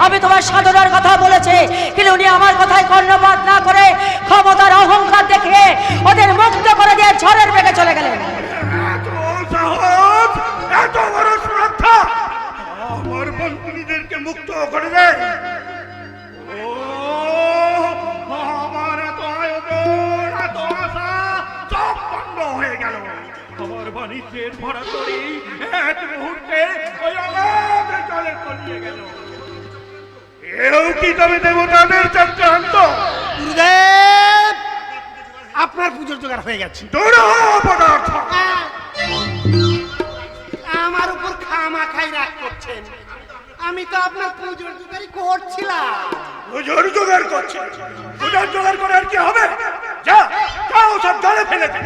আমি তোমার সাধনার কথা বলেছে, কিন্তু উনি আমার কথায় কর্ণপাত না করে ক্ষমতার অহংকার দেখিয়ে ওদের মুক্ত করে দিয়ে ঝড়ের বেগে চলে গেলেন। এত বড় শ্রদ্ধা আমার বন্ধুদেরকে মুক্ত করে দেয়? আমার এত আয়োজন, এত আশা সব বন্ধ হয়ে গেল। আমার বাণিজ্যের ভরা করি এক মুহূর্তে ওই অগাধ জলে তলিয়ে গেল। এও কি তবে দেবতাদের চক্রান্ত? গুরুদেব, আপনার পুজোর জোগাড় হয়ে গেছে। পদার্থ আমার উপর খামাখাই রাগ করছেন। আমি তো আপনার পুজোর জোগাড়ই করছিলাম। পুজোর জোগাড় করছে? পুজোর জোগাড় করে আর কি হবে? যাও সব জলে ফেলে দে।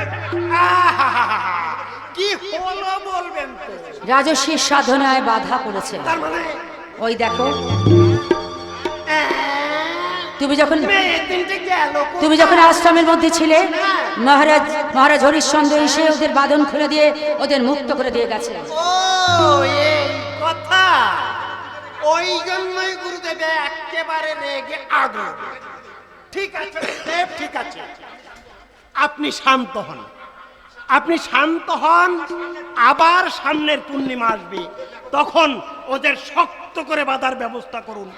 কি হলো বলবেন তো? রাজস্বীর সাধনায় বাধা পড়েছে। তার মানে ওই দেখো, তুমি যখন আশ্রমের মধ্যে ছিলে, মহারাজ হরিশ্চন্দ্র এসে ওদের বাঁধন খুলে দিয়ে ওদের মুক্ত করে দিয়ে গেছে। ও এই কথা, ওই জন্যই গুরুদেব একেবারে রেগে আগুন। ঠিক আছে দেব, ঠিক আছে, আপনি শান্ত হন, আপনি শান্ত হন। আবার সামনের পূর্ণিমা আসবে, তখন ওদের শক্ত করে বাঁধার ব্যবস্থা করুন।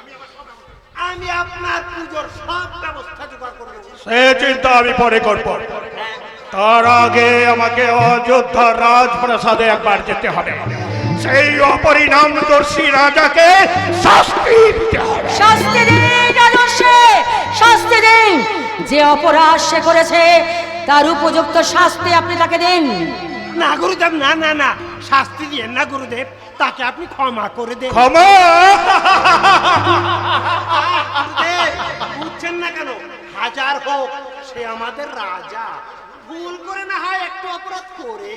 আমি আপনার পুজোর সব ব্যবস্থা জোগাড় করে দেব। সে চিন্তা আমি পরে করব। তার আগে আমাকে অযোধ্যার রাজপ্রাসাদে একবার যেতে হবে। সেই অপরিণামদর্শী রাজাকে শাস্তি দিতে হবে। শাস্তি দিন রাজর্ষি, শাস্তি দিন। যে অপরাধ সে করেছে তার উপযুক্ত শাস্তি আপনি তাকে দিন। না গুরুদেব, না না না, শাস্তি দিয়ে না গুরুদেব, তাকে আপনি ক্ষমা করে দেন। ক্ষমা? বুঝছেন না কেন? হাজার হোক সে আমাদের রাজা, ভুল করে না হয় একটু অপরাধ করে।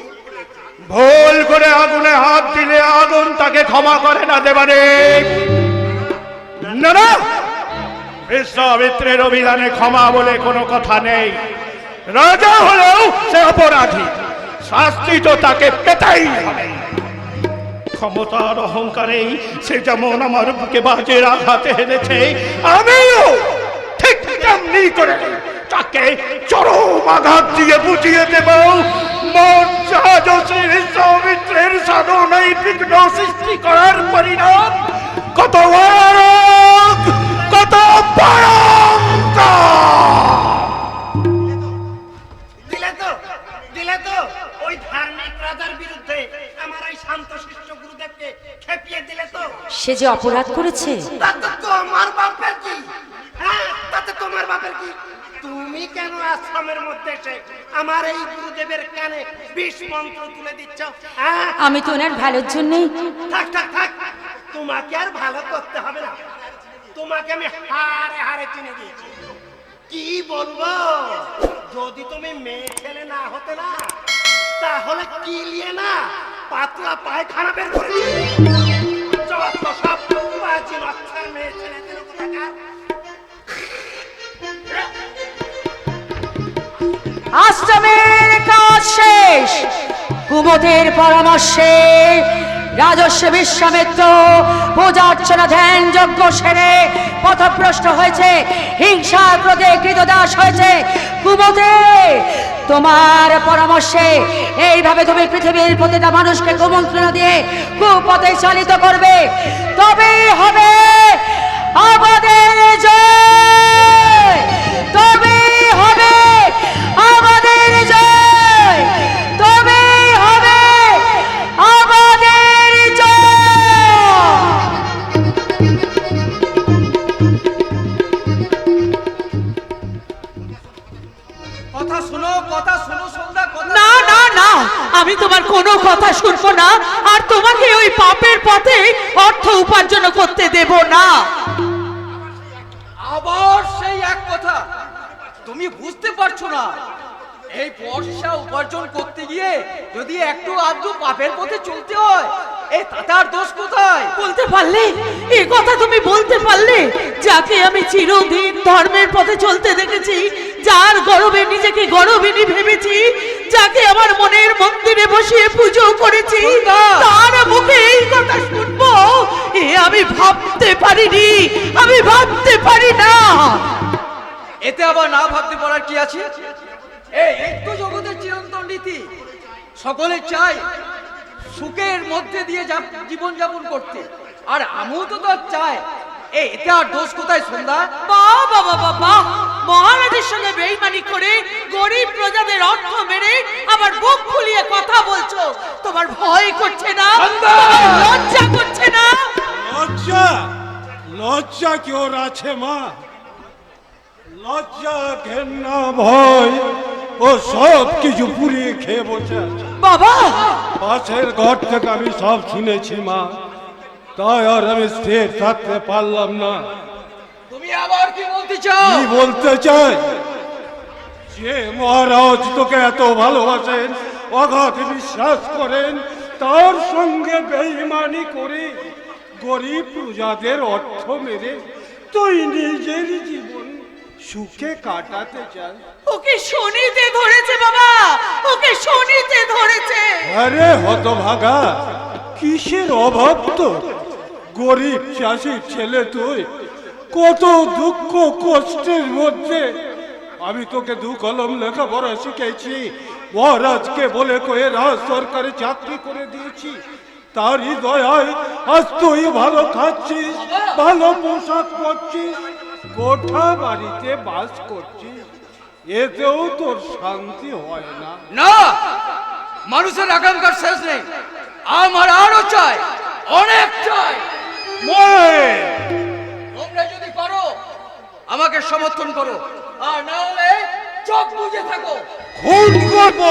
ভুল করে আগুনে হাত দিলে আগুন তাকে ক্ষমা করে না দেবাদেব। না না, বিশ্বামিত্রের অভিধানে ক্ষমা বলে কোনো কথা নেই। রাজা হলেও সে অপরাধী, শাস্তি তো তাকে পেতেই হবে। ক্ষমতার অহংকারে সে যেমন আমার বুকে বাজের আঘাতে হেরেছে, আমিও ঠিক তেমনি করে তাকে চরম আঘাত দিয়ে বুঝিয়ে দেব মোর জাহাজশ্রীর সৌমিত্রের সাধনায় বিঘ্ন সৃষ্টি করার পরিণাম কত মারাত্মক, কত ভয়ঙ্কর। দিলে তো ওই ধার্মিক রাজার বিরুদ্ধে আমার এই শান্ত শিষ্য গুরুদেবকে খেপিয়ে দিলে তো। সে যে অপরাধ করেছে, তাতে তোমার বাপের কি? হ্যাঁ, তাতে তোমার বাপের কি? তুমি কেন আশ্রমের মধ্যে এসে আমার এই গুরুদেবের কানে বিষ মন্ত্র তুলে দিচ্ছ? হ্যাঁ, আমি তো ওনার ভালোর জন্যই। থাক থাক থাক, তোমাকে আর ভালো করতে হবে না, তোমাকে আমি হারে হারে চিনে দিয়েছি। কি বলবো, যদি তুমি মেয়ে ছেলে না হতে না, তাহলে কি লিয়ে না পাতলা পায়খানা বের করে যত সব বাজি বাচ্চার মেয়ে ছেলেদের কোথাকার। আশ্রমের কাজ শেষ। কুমুদের পরামর্শে রাজস্ব বিশ্বামিত্র পূজা অর্চনা ধ্যান যজ্ঞ সেরে পথভ্রষ্ট হয়েছে, হিংসা ক্রোধে কৃতদাস হয়েছে। কুমুদে, তোমার পরামর্শে এইভাবে তুমি পৃথিবীর প্রতিটা মানুষকে কুমন্ত্রণা দিয়ে কুপথে চালিত করবে, তবেই হবে আমাদের জয়, তবেই হবে আমাদের জয়, তবেই হবে আমাদের জয়। কথা শোনো, কথা শোনো সন্ধ্যা, কথা না না না, আমি তোমার কোনো কথা শুনবো না, আর তোমাকে ওই পাপের পথে অর্থ উপার্জন করতে দেব না। আবার সেই এক কথা, তুমি বুঝতে পারছো না? এই পয়সা উপার্জন করতে গিয়ে যদি একটু আধটু পাপের পথে চলতে হয়, এই তাতার দোষ কোথায়? বলতে পারলে, এই কথা তুমি বলতে পারলে, যাকে আমি চিরদিন ধর্মের পথে চলতে দেখেছি, যার গর্বে নিজেকে গর্বিনী ভেবেছি, যাকে আমার মনের মন্দিরে বসিয়ে পুজো করেছি, তার মুখে এই কথা শুনবো, এ আমি ভাবতে পারিনি, আমি ভাবতে পারি না। এতে আবার না ভাবতে পারার কি আছে? এই তো জগতের চিরন্তন রীতি, সকলে চায় সুখের মধ্যে দিয়ে জীবন যাপন করতে, আর আমিও তো তার চাই। এতে আর দোষ কোথায় সন্ধ্যা? বাহ বাহ বাহ বাহ, মহারাজের সঙ্গে বেইমানি করে গরিব প্রজাদের অর্থ মেরে আবার বুক ফুলিয়ে কথা বলছো, তোমার ভয় করছে না? তোমার লজ্জা করছে না? লজ্জা, লজ্জা কি ওর আছে মা? লজ্জা, ঘেন্না, ভয় ও সব কিছু পুড়িয়ে খেয়ে বসে আছে। বাবা, পাশের ঘর থেকে আমি সব শুনেছি মা, তাই আর আমি স্থির থাকতে পারলাম না। তুমি আবার কি বলতে চাও? কি বলতে চাই? যে মহারাজ তোকে এত ভালোবাসেন, অগাধ বিশ্বাস করেন, তার সঙ্গে বেঈমানি করে গরিব প্রজাদের অর্থ মেরে তুই নিজের জীবন সুখে কাটাতে চাস। ওকে শনিতে ধরেছে বাবা, ওকে শনিতে ধরেছে। আরে হতভাগা, কিসের অভাব তো? গরিব চাষির ছেলে তুই, কত দুঃখ কষ্টের মধ্যে আমি তোকে দু কলম লেখাপড়া শিখেছি, মহারাজকে বলে কয়ে রাজ সরকারি চাকরি করে দিয়েছি, তারই দয়ায় আজ তুই ভালো খাচ্ছিস, ভালো পোশাক পরছিস, কোঠা বাড়িতে বাস করছিস, এতেও তোর শান্তি হয় না? না, মানুষের আকাঙ্ক্ষার শেষ নেই, আমার আরো চাই, অনেক চাই। তোমরা যদি পারো আমাকে সমর্থন করো, আর না হলে চোখ বুজে থাকো। খুন করবো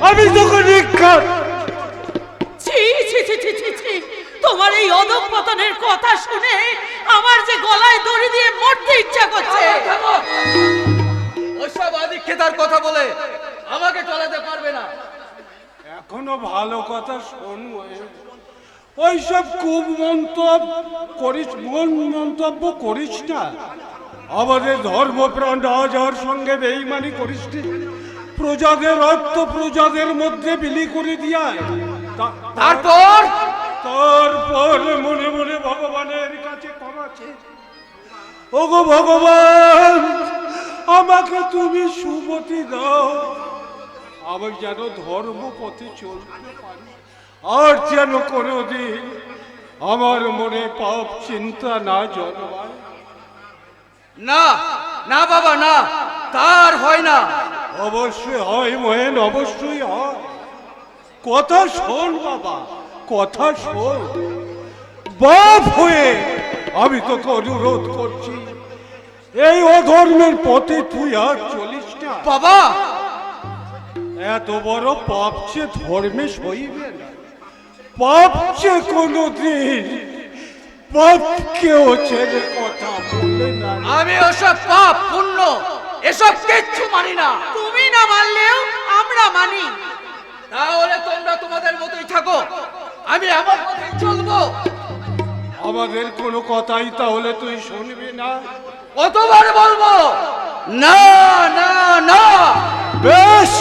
আমি তোকে নিক্ষাত। ছি ছি ছি ছি ছি ছি, তোমার এই অধঃপতনের কথা শুনে আমার যে গলায় দড়ি দিয়ে মরতে ইচ্ছা করছে। ওইসব আদিক্ষেতার কথা বলে আমাকে চলাতে পারবে না। এখনো ভালো কথা শোন, ওইসব খুব মন্তব্য করিস না। আমাদের ধর্মপ্রাণ রাজার সঙ্গে বেঈমানি করিস না, প্রজাদের অর্থ প্রজাদের মধ্যে বিলি করে দিয়ায়, তারপর মনে মনে ভগবানের কাছে ক্ষমা চেয়ে, ওগো ভগবান, আমাকে তুমি সুমতি দাও, আমি যেন ধর্ম পথে চলতে পারি, আর যেন কোনোদিন আমার মনে পাপ চিন্তা না জন্মায়। না না বাবা, না, তার হয় না। অবশ্যই হয় মহেন, অবশ্যই হয়। কথা শোন বাবা, কথা শোন। বাপ হয়ে আমি তোকে অনুরোধ করছি, এই অধর্মের পথে তুই আর চলিস না বাবা। এত বড় পাপ যে ধর্মে সইবে না। পাপ যে কোনোদিন পাপকেও ছেড়ে কথা বলে না। আমি ওসব পাপ পুণ্য এসব কিচ্ছু মানি না। তুমি না মানলেও আমরা মানি। তাহলে তোমরা তোমাদের মতোই থাকো, আমি আমার পথেই চলবো। আমাদের কোনো কথাই তাহলে তুই শুনবি না? কতবার বলবো না না না? বেশ,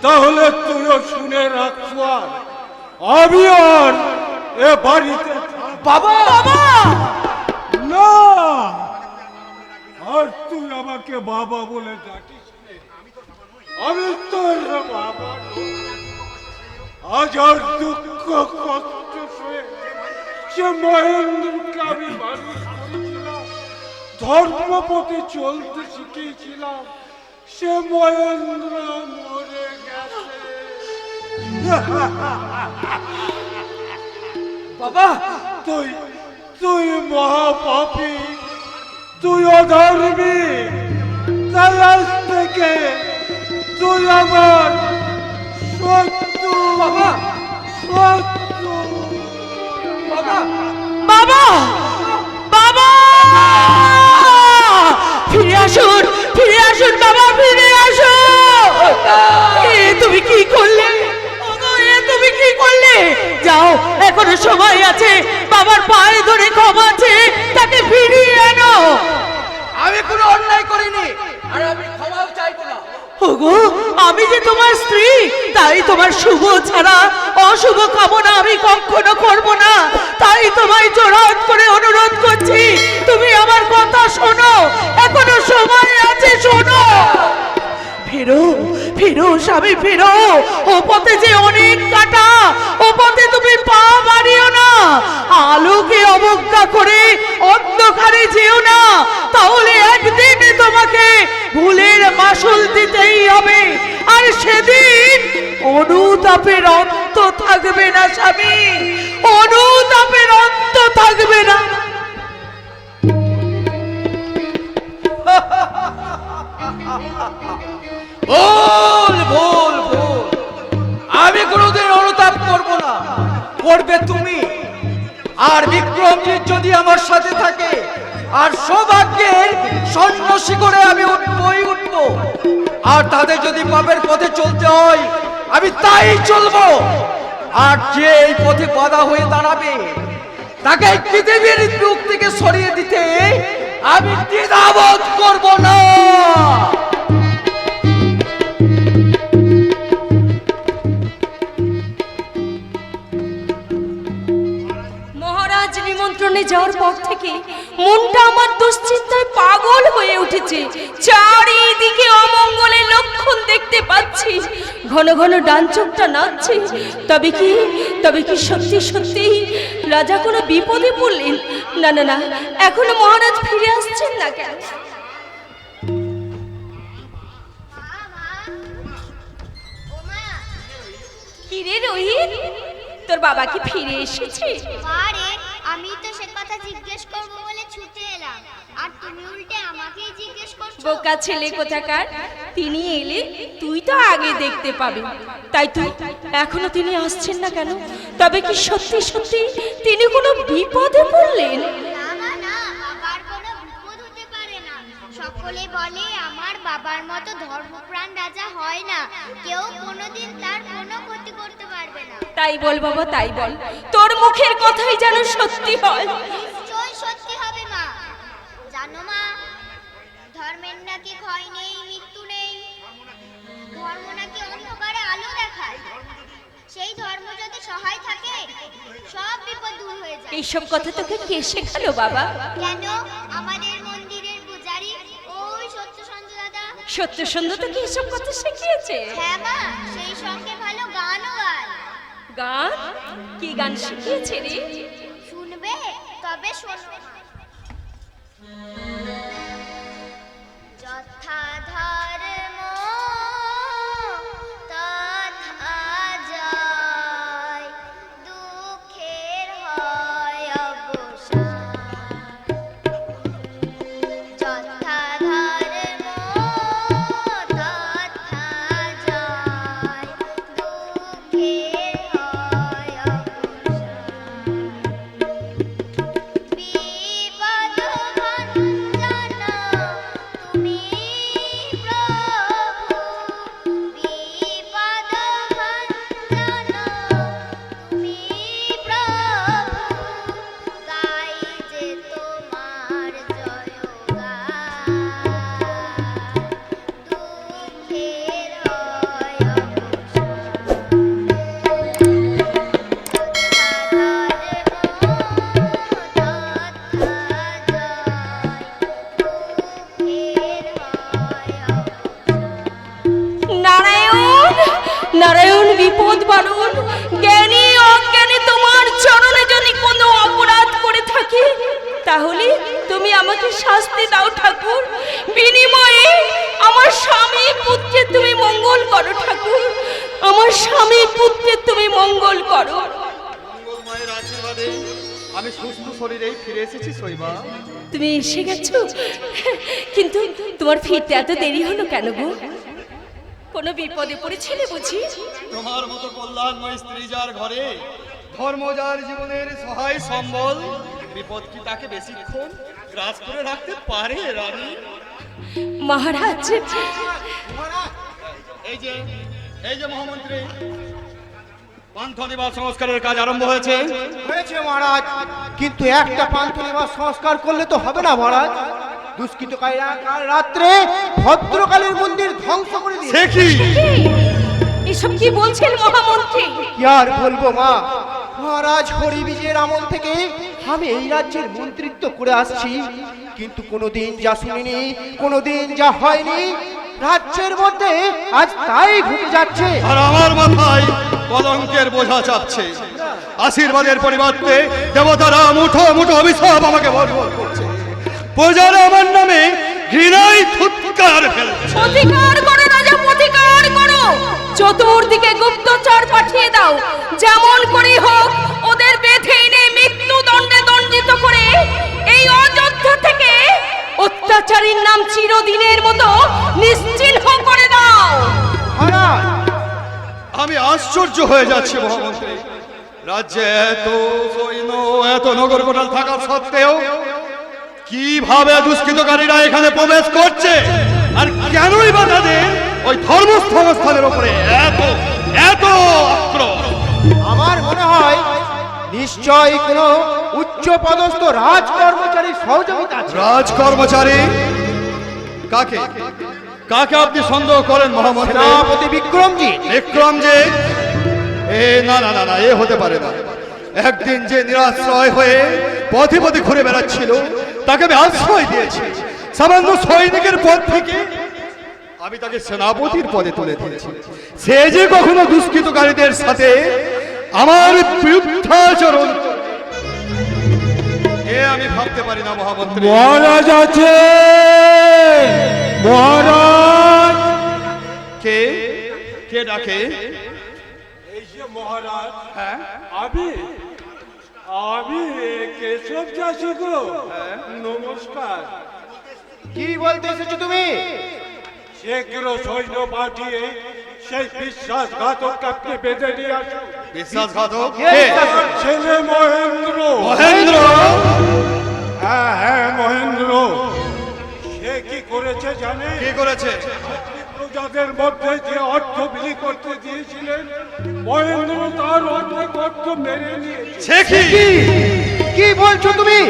তাহলে তুইও শুনে রাখবো, আমি আর এ বাড়িতে বাবা না। আর তুই আমাকে বাবা বলে ডাকিস নে। আমি তোর বাবা নই। আজ আর দুঃখ কষ্ট সয়ে সে মহেন্দ্রকে আমি মানুষ করেছিলাম, ধর্মপথে চলতে শিখিয়েছিলাম, সে মহেন্দ্র মরে গেছে। বাবা, তুই তুই মহাপাপী, তুই অধর্মী, তাই আজ থেকে তুই আমার শত্রু। বাবা, শত্রু। বাবা, বাবা, বাবা, ফিরে আসুন, ফিরে আসুন বাবা, ফিরে আসুন। তুমি কি করলে? ওগো, তুমি কি করলে? যাও, এখনো সময় আছে, বাবার পায়ে ধরে ক্ষমা চেয়ে তাকে ফিরিয়ে আনো। আমি কোনো অন্যায় করিনি, আর আমি ক্ষমাও চাইবো না। ওগো, আমি যে তোমার স্ত্রী, তাই তোমার শুভ ছাড়া অশুভ কামনা আমি কখনো করব না। তাই তোমায় জোরাত করে অনুরোধ করছি, তুমি আমার কথা শোনো, এখনো সময় আছে, শোনো। ফেরো, ফেরো স্বামী, ফেরো। ও পথে যে অনেক কাটা, ও পথে তুমি পা বাড়িও না। আলোকে অবজ্ঞা করে অন্ধকারে যেও না, তাহলে একদিন তোমাকে ভুলের মাসুল দিতেই হবে। আর সেদিন অনুতাপের অন্ত থাকবে না স্বামী, অনুতাপের অন্ত থাকবে না। ভুল ভুল ভুল, আমি কোনোদিন অনুতাপ করব না, করবে তুমি। আর বিক্রমজিৎ যদি আমার সাথে থাকে, আর সৌভাগ্যের সন্ন্যাসী করে আমি উঠবই উঠবো। আর তাদের যদি পাপের পথে চলতে হয়, আমি তাই চলবো। আর যে এই পথে বাধা হয়ে দাঁড়াবে, তাকে এই পৃথিবীর বুক থেকে সরিয়ে দিতে আমি দ্বিধাবোধ করব না। মহারাজ নিমন্ত্রণে যাওয়ার পর থেকে মনটা আমার দুশ্চিন্তায় পাগল হয়ে উঠেছে। চারিদিকে অমঙ্গলের লক্ষণ দেখতে পাচ্ছি, ঘন ঘন ডান চোখটা নাচছে। তবে কি সত্যি সত্যি রাজা কোনো বিপদে পড়লেন? না না না, এখনো মহারাজ ফিরে আসছেন না কেন? কিরে রোহিত, তোর বাবা কি ফিরে এসেছে? আরে আমি তো সে কথা জিজ্ঞেস করব বলে ছুটে এলাম, আর তুমি উল্টে আমাকেই জিজ্ঞেস করছো। বোকা ছেলে কোথাকার, তিনি এলে তুই তো আগে দেখতে পাবি, তাই তুই এখনো তিনি আসছেন না কেন? তবে কি সত্যি সত্যি তিনি কোনো বিপদে পড়লেন? না না না, বাবার কোনো বিপদ হতে পারে না। সকলে বলে আমার বাবার মতো ধর্মপ্রাণ রাজা হয় না, কেউ কোনোদিন তার কোনো ক্ষতি করতে পারবে না। তাই বল বাবা, তাই বল, তোর মুখের কথাই যেন সত্যি হয়। নিশ্চয় সত্যি হবে মা। জানো মা, ধর্মের নাকি ক্ষয় নেই, মৃত্যু নেই। ধর্ম নাকি অন্ধকারে আলো দেখায়। সেই ধর্ম যদি সহায় থাকে সব বিপদ দূর হয়ে যায়। এইসব কথা তোকে কে শেখালো বাবা? কেন আমাদের মন্দিরের পূজারি ওই সত্যচন্দ্র দাদা। সত্যসন্ধ তোকে এইসব কথা শিখিয়েছে? হ্যাঁ মা, সেই সঙ্গে ভালো গানও গায়। গান? কি গান শিখিয়েছে রে? শুনবে? তবে শোনো। যথা ধর্ম তথা যায়, দুঃখের হয় অবসান। যথা ধর্ম তথা যায়, দুঃখের হয় অবসান। বিপদ ভঞ্জন তুমি প্রভু, বিপদ ভঞ্জন তুমি প্রভু, গাই যে তোমার জয়গান, দুঃখের হয় নারায়ণ, নারায়ণ বিপদ বারণ, জ্ঞানী অজ্ঞানী তোমার চরণে যদি কোনো অপরাধ করে থাকি, তাহলে তুমি আমাকে শাস্তি দাও ঠাকুর। বিনিময়ে আমার স্বামী পুত্রের তুমি মঙ্গল করো ঠাকুর, আমার স্বামী পুত্রের তুমি মঙ্গল করো। মঙ্গলমায়ের আশীর্বাদে আমি সুস্থ শরীরেই ফিরে এসেছি শৈবা। তুমি এসে গেছো, কিন্তু তোমার ফিরতে এত দেরি হলো কেন গো? কোনো বিপদে পড়েছিলে বুঝি? তোমার মতো কল্যাণময় স্ত্রী যার ঘরে, ধর্ম যার জীবনের সহায় সম্বল, বিপদ কি তাকে বেশিক্ষণ গ্রাস করে রাখতে পারে রানী? মহারাজ, এই যে মহামন্ত্রী, পান্থ নিবাস সংস্কারের কাজ আরম্ভ হয়েছে। হয়েছে মহারাজ, কিন্তু একটা পান্থ নিবাস সংস্কার করলে তো হবে না মহারাজ। দুষ্কৃতকারীরা কাল রাত্রে ভদ্রকালীর মন্দির ধ্বংস করে দিয়েছে। সে কি? এসব কি বলছেন মহামন্ত্রী? কি আর বলবো মা, মহারাজ হরিবীজের আমল থেকে আমি এই রাজ্যের মন্ত্রিত্ব করে আসছি, কিন্তু কোনোদিন যা শুনিনি, কোনোদিন যা হয়নি, রাজ্যের মধ্যে আজ তাই ঘটে যাচ্ছে। আর আমার মাথায় কলঙ্কের বোঝা চাপছে। আশীর্বাদের পরিবর্তে দেবতারা মুঠো মুঠো অভিশাপ আমাকে বর্ষণ করছে। পূজারা আমার নামে ঘৃণায় ফুৎকার ফেলছে। প্রতিকার করো রাজা, প্রতিকার করো। চতুর্দিকে গুপ্তচর পাঠিয়ে দাও, যেমন করে হোক ওদের বেঁধে এনে মৃত্যুদণ্ডে দণ্ডিত করে এই অযোধ্যা থেকে অত্যাচারীর নাম চিরদিনের মতো নিশ্চিহ্ন করে দাও। মহারাজ, আমি আশ্চর্য হয়ে যাচ্ছি মহামন্ত্রী, রাজ্যে এত সৈন্য এত নগর কোটাল থাকা সত্ত্বেও কিভাবে দুষ্কৃতকারীরা এখানে প্রবেশ করছে, আর কেনই বা তাদের ওই ধর্মস্থানের উপরে এত এত আক্রমণ? আমার মনে হয় নিশ্চয়ই কোনো উচ্চ পদস্থ রাজ কর্মচারী সহযোগিতা আছে। রাজ কর্মচারী? কাকে কাকে আপনি সন্দেহ করেন মহামন্ত্রী? সেনাপতি বিক্রমজি। বিক্রমজিৎ? এ না না না না, এ হতে পারে না। একদিন যে নিরাশ্রয় হয়ে পথে পথে ঘুরে বেড়াচ্ছিল, তাকে আমি আশ্রয় দিয়েছি। সামান্য সৈনিকের পদ থেকে আমি তাকে সেনাপতির পদে তুলে দিয়েছি। সে যে কখনো দুষ্কৃতকারীদের সাথে আমার বিরুদ্ধাচরণ, এ আমি ভাবতে পারি না মহামন্ত্রী। মহারাজ আছে, মহারাজ। কে কে ডাকে? এই যে মহারাজ, আমি আমি কেশব চাষি গো, নমস্কার। কি বলতে এসেছো তুমি? শীঘ্র সৈন্য পাঠিয়ে সেই বিশ্বাসঘাতক আপনি বেঁধে নিয়ে আসুন। বিশ্বাসঘাতক? আমার ছেলে মহেন্দ্র। মহেন্দ্র? হ্যাঁ হ্যাঁ, মহেন্দ্র। সে কি করেছে জানে? কি করেছে? প্রজাদের মধ্যে যে অর্থ বিলি করতে দিয়েছিলেন, মহেন্দ্র তার অর্ধেক অর্থ মেরে নিয়েছে। সে কি? কি বলছো তুমি?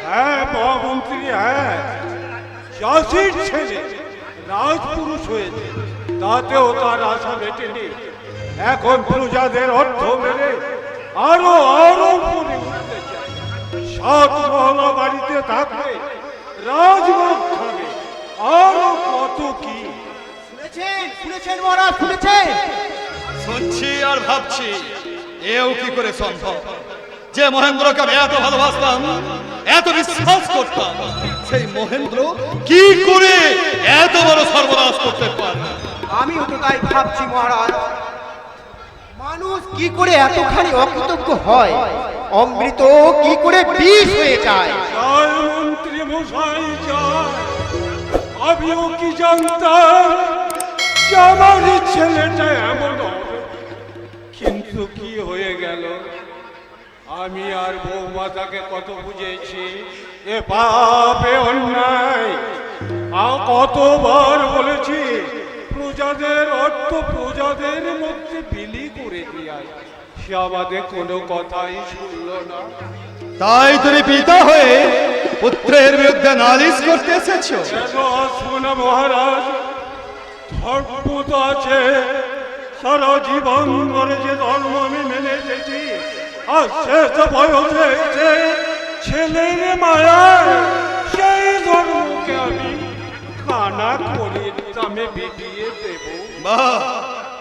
হ্যাঁ মহামন্ত্রী, হ্যাঁ। চাষির ছেলে রাজপুরুষ হয়েছে, তাতেও তার আশা মেটেনি। এখন প্রজাদের অর্থ মেরে আরো আরো উপরে উঠতে চায়। সাত মহলা বাড়িতে থাকবে, রাজভোগ খাবে, আরো কত কি। শুনেছেন মহারাজ, শুনেছেন? শুনছি আর ভাবছি এও কি করে সম্ভব যে মহেন্দ্রকে আমি এত ভালোবাসতাম, এত বিশ্বাস করতাম, সেই মহেন্দ্র কি করে এত বড় সর্বনাশ করতে পারে? আমিও তো তাই ভাবছি মহারাজ। মানুষ কি করে এতখানি অকৃতজ্ঞ হয়? অমৃত কি করে বিষ হয়ে যায়? জয় মন্ত্রী মশাই জয়। আমিও কি জানতাম যে আমার এই ছেলেটা এমন হবে, কিন্তু কি হয়ে গেল। আমি আর বৌমা তাকে কত বুঝেছি এ পাপে অন্যায়। কতবার বলেছি প্রজাদের অর্থ প্রজাদের মধ্যে বিলি করে দিয়াই, সে আমাদের কোনো কথাই শুনল না। তাই তুমি পিতা হয়ে পুত্রের বিরুদ্ধে নালিশ করতে এসেছো? শোনা মহারাজ, ধর্ম তো আছে, সারা জীবন ধরে যে ধর্ম আমি মেনে এসেছি, আর শেষ বয়সে এসে ছেলের মায়ায় সেই ধর্মকে আমি কানা করির দামে বিকিয়ে দেব। বাহ,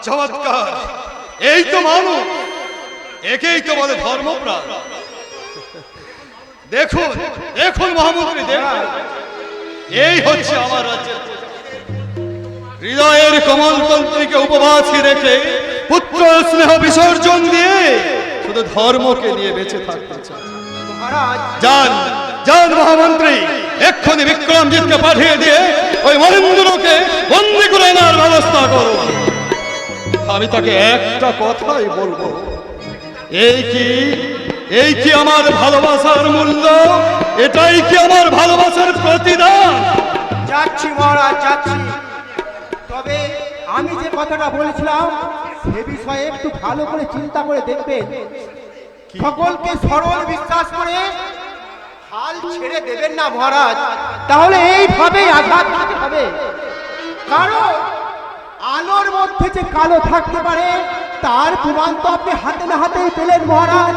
চমৎকার! এই তো মানুষ, একেই তো বলে ধর্মপ্রাণ। দেখুন দেখুন মহামন্ত্রী, দেখুন, এই হচ্ছে আমার রাজ্যের হৃদয়ের কমলতন্ত্রীকে উপবাসী রেখে পুত্র স্নেহ বিসর্জন দিয়ে শুধু ধর্মকে নিয়ে বেঁচে থাকতে চায়। মহারাজ, যান যান মহামন্ত্রী, এক্ষুনি বিক্রমজিৎকে পাঠিয়ে দিয়ে ওই মহেন্দ্রকে বন্দি করে আনার ব্যবস্থা করো। আমি তাকে একটা কথাই বলবো, এই কি আমার ভালোবাসার মূল্য? এটাই কি আমার ভালোবাসার প্রতিদান? যাচ্ছি মহারাজ, যাচ্ছি। তবে আমি যে কথাটা বলেছিলাম সে বিষয়ে একটু ভালো করে চিন্তা করে দেখবেন। সকলকে সরল বিশ্বাস করে হাল ছেড়ে দেবেন না মহারাজ, তাহলে এইভাবেই আঘাত দিতে হবে। কারণ আলোর মধ্যে যে কালো থাকতে পারে তার প্রমাণ তো আপনি হাতে না হাতেই পেলেন মহারাজ।